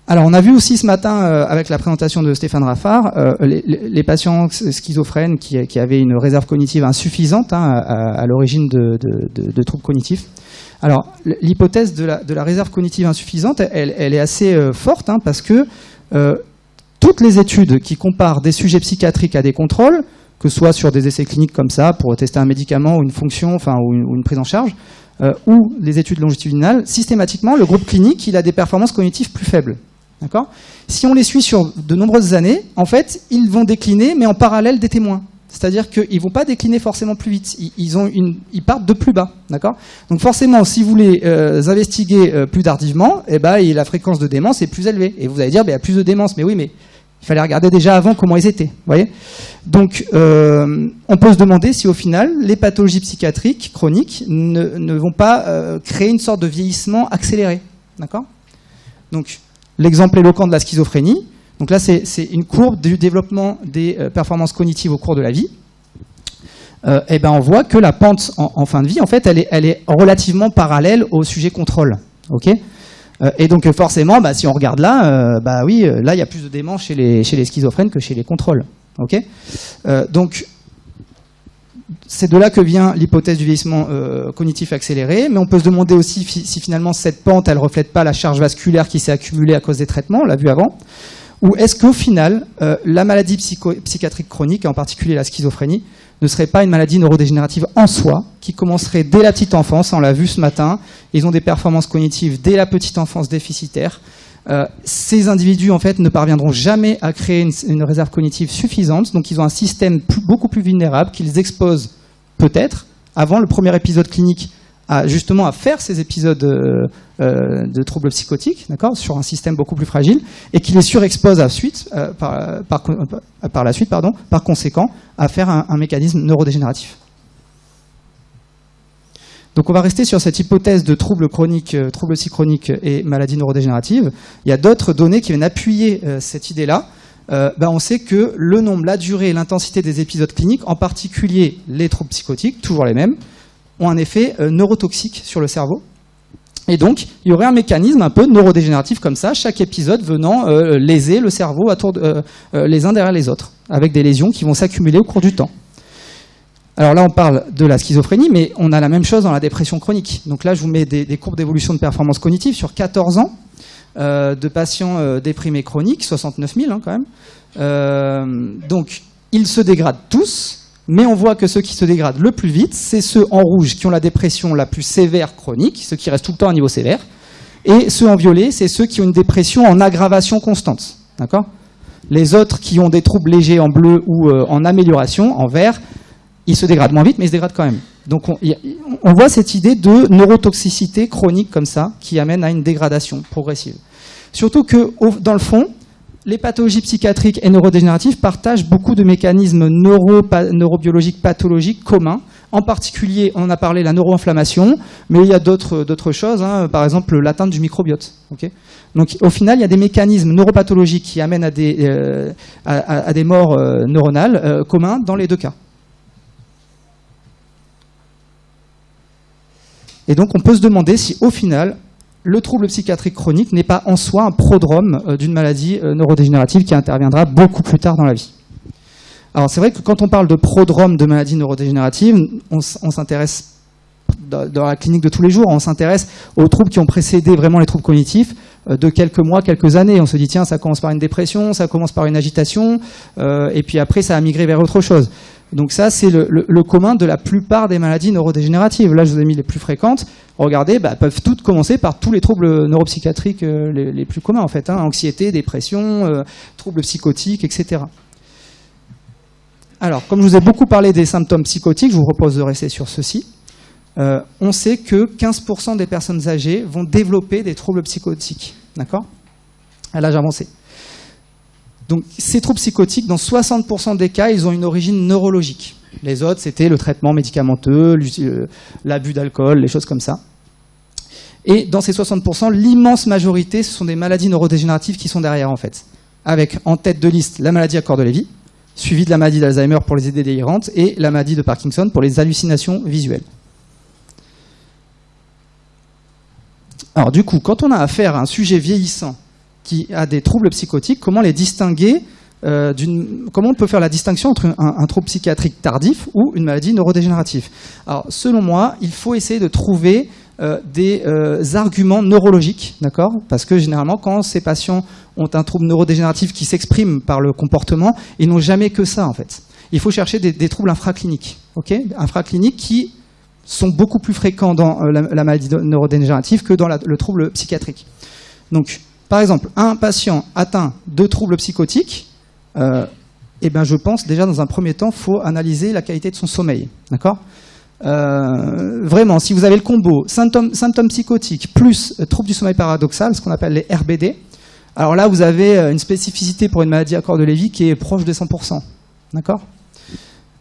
Alors, on a vu aussi ce matin, avec la présentation de Stéphane Raffard, les patients schizophrènes qui avaient une réserve cognitive insuffisante à l'origine de troubles cognitifs. Alors, l'hypothèse de la réserve cognitive insuffisante, elle est assez forte, parce que toutes les études qui comparent des sujets psychiatriques à des contrôles, que ce soit sur des essais cliniques comme ça, pour tester un médicament ou une fonction, ou une prise en charge, ou les études longitudinales, systématiquement, le groupe clinique, il a des performances cognitives plus faibles. D'accord ? Si on les suit sur de nombreuses années, en fait, ils vont décliner, mais en parallèle des témoins. C'est-à-dire qu'ils ne vont pas décliner forcément plus vite. Ils partent de plus bas. D'accord ? Donc forcément, si vous les investiguez plus tardivement, la fréquence de démence est plus élevée. Et vous allez dire, il y a plus de démence. Mais oui, mais il fallait regarder déjà avant comment ils étaient. Voyez ? Donc, on peut se demander si au final, les pathologies psychiatriques chroniques ne vont pas créer une sorte de vieillissement accéléré. D'accord ? Donc, l'exemple éloquent de la schizophrénie. Donc là, c'est une courbe du développement des performances cognitives au cours de la vie. On voit que la pente en fin de vie, en fait, elle est relativement parallèle au sujet contrôle. Okay ? Et donc forcément, si on regarde là, là, il y a plus de démence chez les schizophrènes que chez les contrôles. Okay ? Donc, c'est de là que vient l'hypothèse du vieillissement cognitif accéléré, mais on peut se demander aussi si finalement cette pente, elle ne reflète pas la charge vasculaire qui s'est accumulée à cause des traitements, on l'a vu avant, ou est-ce qu'au final, la maladie psychiatrique chronique, et en particulier la schizophrénie, ne serait pas une maladie neurodégénérative en soi, qui commencerait dès la petite enfance, on l'a vu ce matin, ils ont des performances cognitives dès la petite enfance déficitaires. Ces individus en fait ne parviendront jamais à créer une réserve cognitive suffisante, donc ils ont un système beaucoup plus vulnérable qu'ils exposent peut-être avant le premier épisode clinique justement à faire ces épisodes de troubles psychotiques, d'accord, sur un système beaucoup plus fragile, et qui les surexpose par conséquent à faire un mécanisme neurodégénératif. Donc on va rester sur cette hypothèse de troubles chroniques, troubles psychroniques et maladies neurodégénératives. Il y a d'autres données qui viennent appuyer cette idée-là. On sait que le nombre, la durée et l'intensité des épisodes cliniques, en particulier les troubles psychotiques, toujours les mêmes, ont un effet neurotoxique sur le cerveau. Et donc, il y aurait un mécanisme un peu neurodégénératif comme ça, chaque épisode venant léser le cerveau les uns derrière les autres, avec des lésions qui vont s'accumuler au cours du temps. Alors là, on parle de la schizophrénie, mais on a la même chose dans la dépression chronique. Donc là, je vous mets des courbes d'évolution de performance cognitive sur 14 ans de patients déprimés chroniques, 69 000 quand même. Donc, ils se dégradent tous, mais on voit que ceux qui se dégradent le plus vite, c'est ceux en rouge qui ont la dépression la plus sévère chronique, ceux qui restent tout le temps à niveau sévère, et ceux en violet, c'est ceux qui ont une dépression en aggravation constante. D'accord ? Les autres qui ont des troubles légers en bleu ou en amélioration, en vert, ils se dégradent moins vite, mais ils se dégradent quand même. Donc on voit cette idée de neurotoxicité chronique comme ça, qui amène à une dégradation progressive. Surtout que, dans le fond, les pathologies psychiatriques et neurodégénératives partagent beaucoup de mécanismes neurobiologiques pathologiques communs. En particulier, on en a parlé, la neuroinflammation, mais il y a d'autres choses, hein, par exemple l'atteinte du microbiote. Okay ? Donc au final, il y a des mécanismes neuropathologiques qui amènent à des morts neuronales communs dans les deux cas. Et donc on peut se demander si au final, le trouble psychiatrique chronique n'est pas en soi un prodrome d'une maladie neurodégénérative qui interviendra beaucoup plus tard dans la vie. Alors c'est vrai que quand on parle de prodrome de maladie neurodégénérative, on s'intéresse, dans la clinique de tous les jours, on s'intéresse aux troubles qui ont précédé vraiment les troubles cognitifs de quelques mois, quelques années. On se dit tiens, ça commence par une dépression, ça commence par une agitation, et puis après ça a migré vers autre chose. Donc ça, c'est le commun de la plupart des maladies neurodégénératives. Là, je vous ai mis les plus fréquentes. Regardez, peuvent toutes commencer par tous les troubles neuropsychiatriques les plus communs, en fait. Hein, anxiété, dépression, troubles psychotiques, etc. Alors, comme je vous ai beaucoup parlé des symptômes psychotiques, je vous propose de rester sur ceci. On sait que 15% des personnes âgées vont développer des troubles psychotiques, d'accord ? À l'âge avancé. Donc ces troubles psychotiques, dans 60% des cas, ils ont une origine neurologique. Les autres, c'était le traitement médicamenteux, l'abus d'alcool, les choses comme ça. Et dans ces 60%, l'immense majorité, ce sont des maladies neurodégénératives qui sont derrière, en fait. Avec en tête de liste la maladie à corps de Lévy, suivie de la maladie d'Alzheimer pour les idées délirantes, et la maladie de Parkinson pour les hallucinations visuelles. Alors du coup, quand on a affaire à un sujet vieillissant qui a des troubles psychotiques, comment les distinguer comment on peut faire la distinction entre un trouble psychiatrique tardif ou une maladie neurodégénérative? Alors, selon moi, il faut essayer de trouver des arguments neurologiques, d'accord? Parce que généralement, quand ces patients ont un trouble neurodégénératif qui s'exprime par le comportement, ils n'ont jamais que ça, en fait. Il faut chercher des troubles infracliniques, okay? Infracliniques qui sont beaucoup plus fréquents dans la maladie neurodégénérative que dans le trouble psychiatrique. Donc, par exemple, un patient atteint de troubles psychotiques, je pense déjà dans un premier temps, il faut analyser la qualité de son sommeil. D'accord ? Vraiment, si vous avez le combo symptômes psychotiques plus troubles du sommeil paradoxal, ce qu'on appelle les RBD, alors là, vous avez une spécificité pour une maladie à corps de Lévy qui est proche des 100%. D'accord ?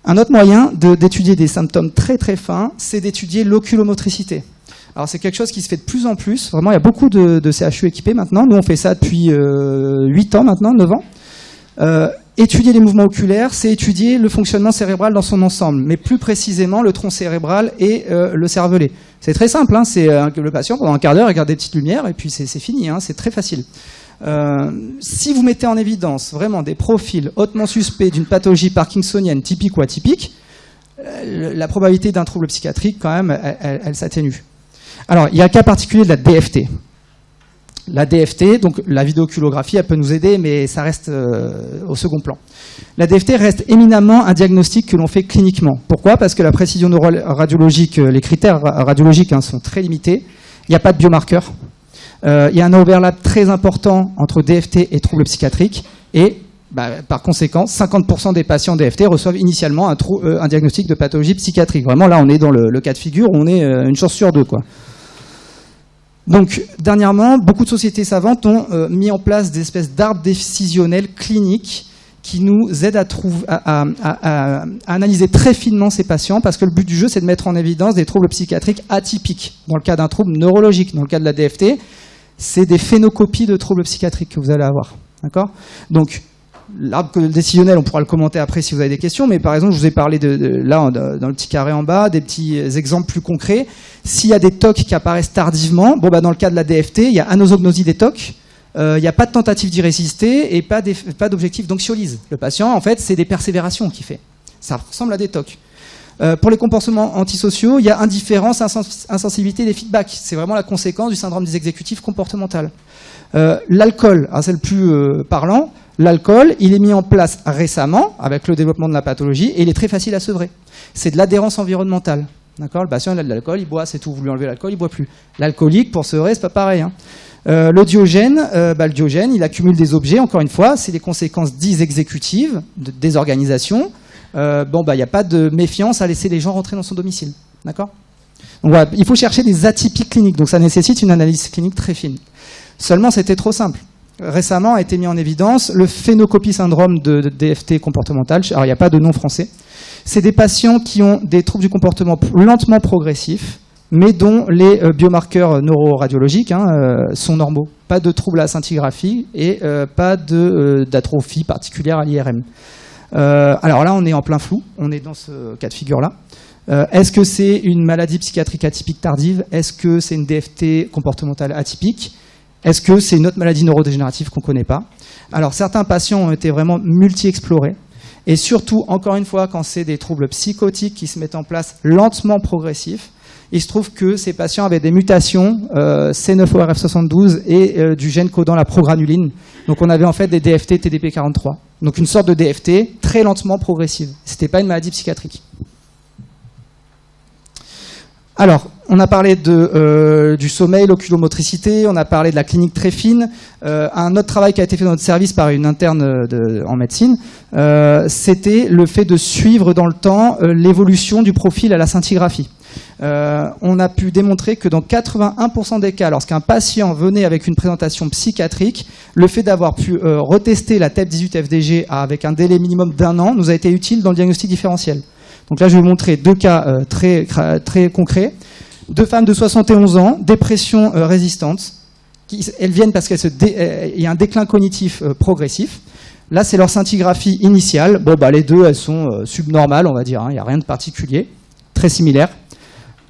Un autre moyen d'étudier des symptômes très très fins, c'est d'étudier l'oculomotricité. Alors c'est quelque chose qui se fait de plus en plus. Vraiment, il y a beaucoup de CHU équipés maintenant. Nous, on fait ça depuis 8 ans maintenant, 9 ans. Étudier les mouvements oculaires, c'est étudier le fonctionnement cérébral dans son ensemble, mais plus précisément le tronc cérébral et le cervelet. C'est très simple, hein, c'est le patient, pendant un quart d'heure, regarde des petites lumières et puis c'est fini, hein, c'est très facile. Si vous mettez en évidence vraiment des profils hautement suspects d'une pathologie parkinsonienne typique ou atypique, la probabilité d'un trouble psychiatrique, quand même, elle s'atténue. Alors, il y a un cas particulier de la DFT. La DFT, donc la vidéoculographie, elle peut nous aider, mais ça reste au second plan. La DFT reste éminemment un diagnostic que l'on fait cliniquement. Pourquoi ? Parce que la précision neuroradiologique, les critères radiologiques sont très limités. Il n'y a pas de biomarqueur. Il y a un overlap très important entre DFT et troubles psychiatriques. Et par conséquent, 50% des patients DFT reçoivent initialement un diagnostic de pathologie psychiatrique. Vraiment, là, on est dans le cas de figure où on est une chance sur deux, quoi. Donc, dernièrement, beaucoup de sociétés savantes ont mis en place des espèces d'arbres décisionnels cliniques qui nous aide à analyser très finement ces patients, parce que le but du jeu, c'est de mettre en évidence des troubles psychiatriques atypiques. Dans le cas d'un trouble neurologique, dans le cas de la DFT, c'est des phénocopies de troubles psychiatriques que vous allez avoir. D'accord ? Donc, l'arbre décisionnel, on pourra le commenter après si vous avez des questions, mais par exemple, je vous ai parlé là, dans le petit carré en bas, des petits exemples plus concrets. S'il y a des TOC qui apparaissent tardivement, dans le cas de la DFT, il y a anosognosie des TOC, il n'y a pas de tentative d'y résister et pas d'objectif d'anxiolyse. Le patient, en fait, c'est des persévérations qu'il fait. Ça ressemble à des TOC. Pour les comportements antisociaux, il y a indifférence, insensibilité des feedbacks. C'est vraiment la conséquence du syndrome des exécutifs comportemental. L'alcool, c'est le plus parlant. L'alcool, il est mis en place récemment avec le développement de la pathologie et il est très facile à sevrer. C'est de l'adhérence environnementale. D'accord ? Le patient il a de l'alcool, il boit, c'est tout. Vous lui enlevez l'alcool, il boit plus. L'alcoolique, pour sevrer, c'est pas pareil. Hein. Le diogène, il accumule des objets. Encore une fois, c'est les conséquences dites exécutives, de désorganisation. Il n'y a pas de méfiance à laisser les gens rentrer dans son domicile. D'accord ? Donc voilà, il faut chercher des atypiques cliniques. Donc ça nécessite une analyse clinique très fine. Seulement, c'était trop simple. Récemment a été mis en évidence le phénocopie syndrome de DFT comportemental. Alors, il n'y a pas de nom français. C'est des patients qui ont des troubles du comportement lentement progressifs, mais dont les biomarqueurs neuroradiologiques sont normaux. Pas de troubles à la scintigraphie et pas d'atrophie particulière à l'IRM. Alors là, on est en plein flou. On est dans ce cas de figure-là. Est-ce que c'est une maladie psychiatrique atypique tardive ? Est-ce que c'est une DFT comportementale atypique ? Est-ce que c'est une autre maladie neurodégénérative qu'on ne connaît pas ? Alors, certains patients ont été vraiment multi-explorés. Et surtout, encore une fois, quand c'est des troubles psychotiques qui se mettent en place lentement progressifs, il se trouve que ces patients avaient des mutations C9orf72 et du gène codant la progrannuline. Donc, on avait en fait des DFT TDP43. Donc, une sorte de DFT très lentement progressive. Ce n'était pas une maladie psychiatrique. Alors, on a parlé du sommeil, l'oculomotricité, on a parlé de la clinique très fine. Un autre travail qui a été fait dans notre service par une interne en médecine, c'était le fait de suivre dans le temps l'évolution du profil à la scintigraphie. On a pu démontrer que dans 81% des cas, lorsqu'un patient venait avec une présentation psychiatrique, le fait d'avoir pu retester la TEP18-FDG avec un délai minimum d'1 an nous a été utile dans le diagnostic différentiel. Donc là, je vais vous montrer deux cas très concrets. Deux femmes de 71 ans, dépression résistante. Elles viennent parce qu'il y a un déclin cognitif progressif. Là, c'est leur scintigraphie initiale. Les deux, elles sont subnormales, on va dire. Il n'y a rien de particulier. Très similaire.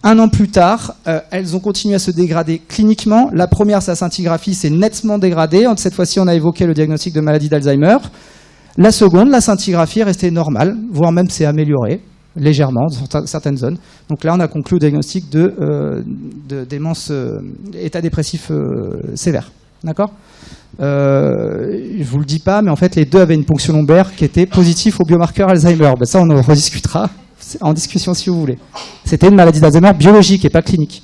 1 an plus tard, elles ont continué à se dégrader cliniquement. La première, sa scintigraphie s'est nettement dégradée. Cette fois-ci, on a évoqué le diagnostic de maladie d'Alzheimer. La seconde, la scintigraphie est restée normale, voire même s'est améliorée légèrement dans certaines zones. Donc là, on a conclu le diagnostic de démence, état dépressif sévère. D'accord ? Je vous le dis pas, mais en fait, les deux avaient une ponction lombaire qui était positive au biomarqueur Alzheimer. Ça, on en rediscutera en discussion si vous voulez. C'était une maladie d'Alzheimer biologique et pas clinique.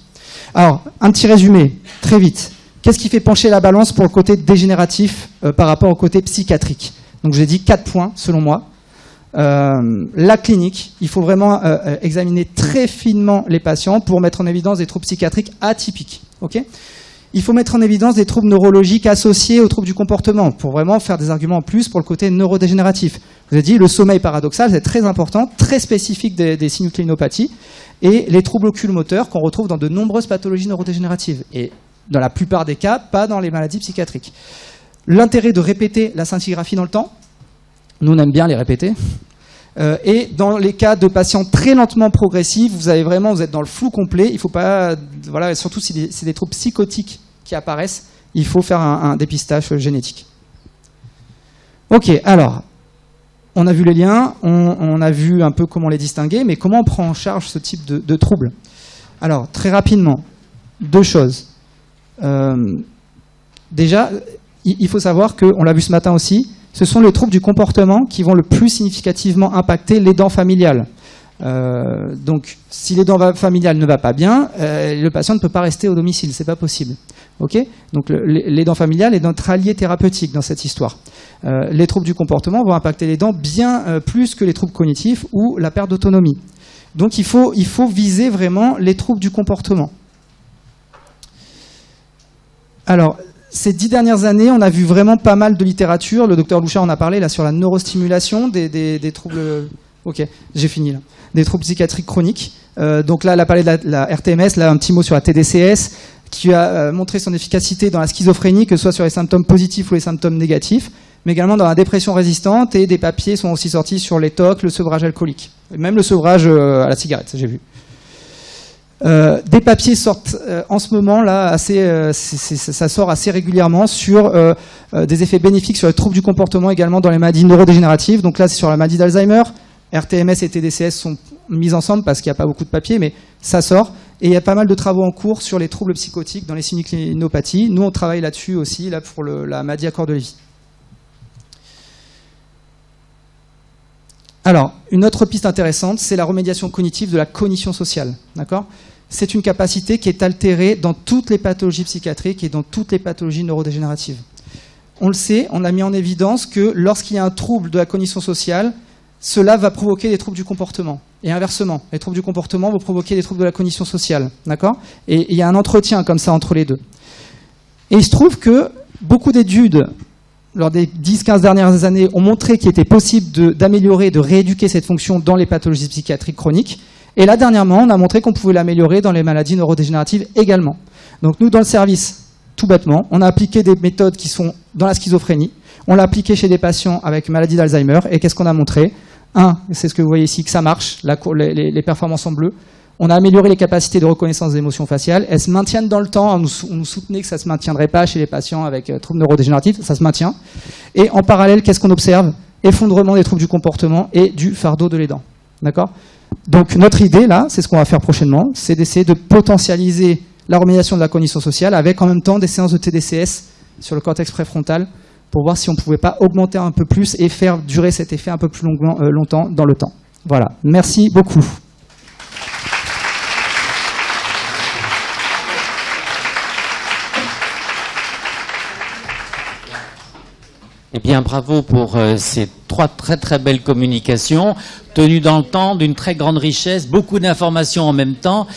Alors, un petit résumé, très vite. Qu'est-ce qui fait pencher la balance pour le côté dégénératif par rapport au côté psychiatrique ? Donc, je vous ai dit 4 points, selon moi. La clinique, il faut vraiment examiner très finement les patients pour mettre en évidence des troubles psychiatriques atypiques. Okay ? Il faut mettre en évidence des troubles neurologiques associés aux troubles du comportement pour vraiment faire des arguments en plus pour le côté neurodégénératif. Je vous ai dit, le sommeil paradoxal, c'est très important, très spécifique des synucléinopathies et les troubles oculomoteurs qu'on retrouve dans de nombreuses pathologies neurodégénératives et dans la plupart des cas, pas dans les maladies psychiatriques. L'intérêt de répéter la scintigraphie dans le temps, nous on aime bien les répéter. Et dans les cas de patients très lentement progressifs, vous êtes dans le flou complet. Il faut pas, surtout si c'est des troubles psychotiques qui apparaissent, il faut faire un dépistage génétique. Ok, alors, on a vu les liens, on a vu un peu comment les distinguer, mais comment on prend en charge ce type de troubles ? Alors, très rapidement, 2 choses. Déjà, il faut savoir qu'on l'a vu ce matin aussi, ce sont les troubles du comportement qui vont le plus significativement impacter l'aidant familial. Donc, si l'aidant familial ne va pas bien, le patient ne peut pas rester au domicile, c'est pas possible. Okay ? Donc, l'aidant familial est notre allié thérapeutique dans cette histoire. Les troubles du comportement vont impacter l'aidant bien plus que les troubles cognitifs ou la perte d'autonomie. Donc, il faut viser vraiment les troubles du comportement. Alors, ces 10 dernières années, on a vu vraiment pas mal de littérature. Le docteur Louchard en a parlé là sur la neurostimulation des troubles. Ok, j'ai fini là. Des troubles psychiatriques chroniques. Donc là, elle a parlé de la RTMS. Là, un petit mot sur la TDCS, qui a montré son efficacité dans la schizophrénie, que ce soit sur les symptômes positifs ou les symptômes négatifs, mais également dans la dépression résistante. Et des papiers sont aussi sortis sur les TOC, le sevrage alcoolique, et même le sevrage à la cigarette. J'ai vu. Des papiers sortent en ce moment là, ça sort assez régulièrement sur des effets bénéfiques sur les troubles du comportement, également dans les maladies neurodégénératives. Donc là, c'est sur la maladie d'Alzheimer. RTMS et TDCS sont mis ensemble parce qu'il n'y a pas beaucoup de papiers, mais ça sort. Et il y a pas mal de travaux en cours sur les troubles psychotiques dans les synucléinopathies. Nous, on travaille là-dessus aussi, là pour la maladie à corps de Lévy. Alors, une autre piste intéressante, c'est la remédiation cognitive de la cognition sociale. D'accord ? C'est une capacité qui est altérée dans toutes les pathologies psychiatriques et dans toutes les pathologies neurodégénératives. On le sait, on a mis en évidence que lorsqu'il y a un trouble de la cognition sociale, cela va provoquer des troubles du comportement. Et inversement, les troubles du comportement vont provoquer des troubles de la cognition sociale. D'accord ? Et il y a un entretien comme ça entre les deux. Et il se trouve que beaucoup d'études, lors des 10-15 dernières années, ont montré qu'il était possible d'améliorer, de rééduquer cette fonction dans les pathologies psychiatriques chroniques. Et là, dernièrement, on a montré qu'on pouvait l'améliorer dans les maladies neurodégénératives également. Donc nous, dans le service, tout bêtement, on a appliqué des méthodes qui sont dans la schizophrénie. On l'a appliqué chez des patients avec maladie d'Alzheimer. Et qu'est-ce qu'on a montré ? C'est ce que vous voyez ici, que ça marche, les performances en bleu. On a amélioré les capacités de reconnaissance des émotions faciales. Elles se maintiennent dans le temps. On nous soutenait que ça ne se maintiendrait pas chez les patients avec troubles neurodégénératifs. Ça se maintient. Et en parallèle, qu'est-ce qu'on observe ? Effondrement des troubles du comportement et du fardeau de l'aidant. D'accord ? Donc notre idée, là, c'est ce qu'on va faire prochainement, c'est d'essayer de potentialiser la remédiation de la cognition sociale avec en même temps des séances de TDCS sur le cortex préfrontal pour voir si on ne pouvait pas augmenter un peu plus et faire durer cet effet un peu plus longtemps dans le temps. Voilà, merci beaucoup. Eh bien, bravo pour ces 3 très très belles communications, tenues dans le temps, d'une très grande richesse, beaucoup d'informations en même temps.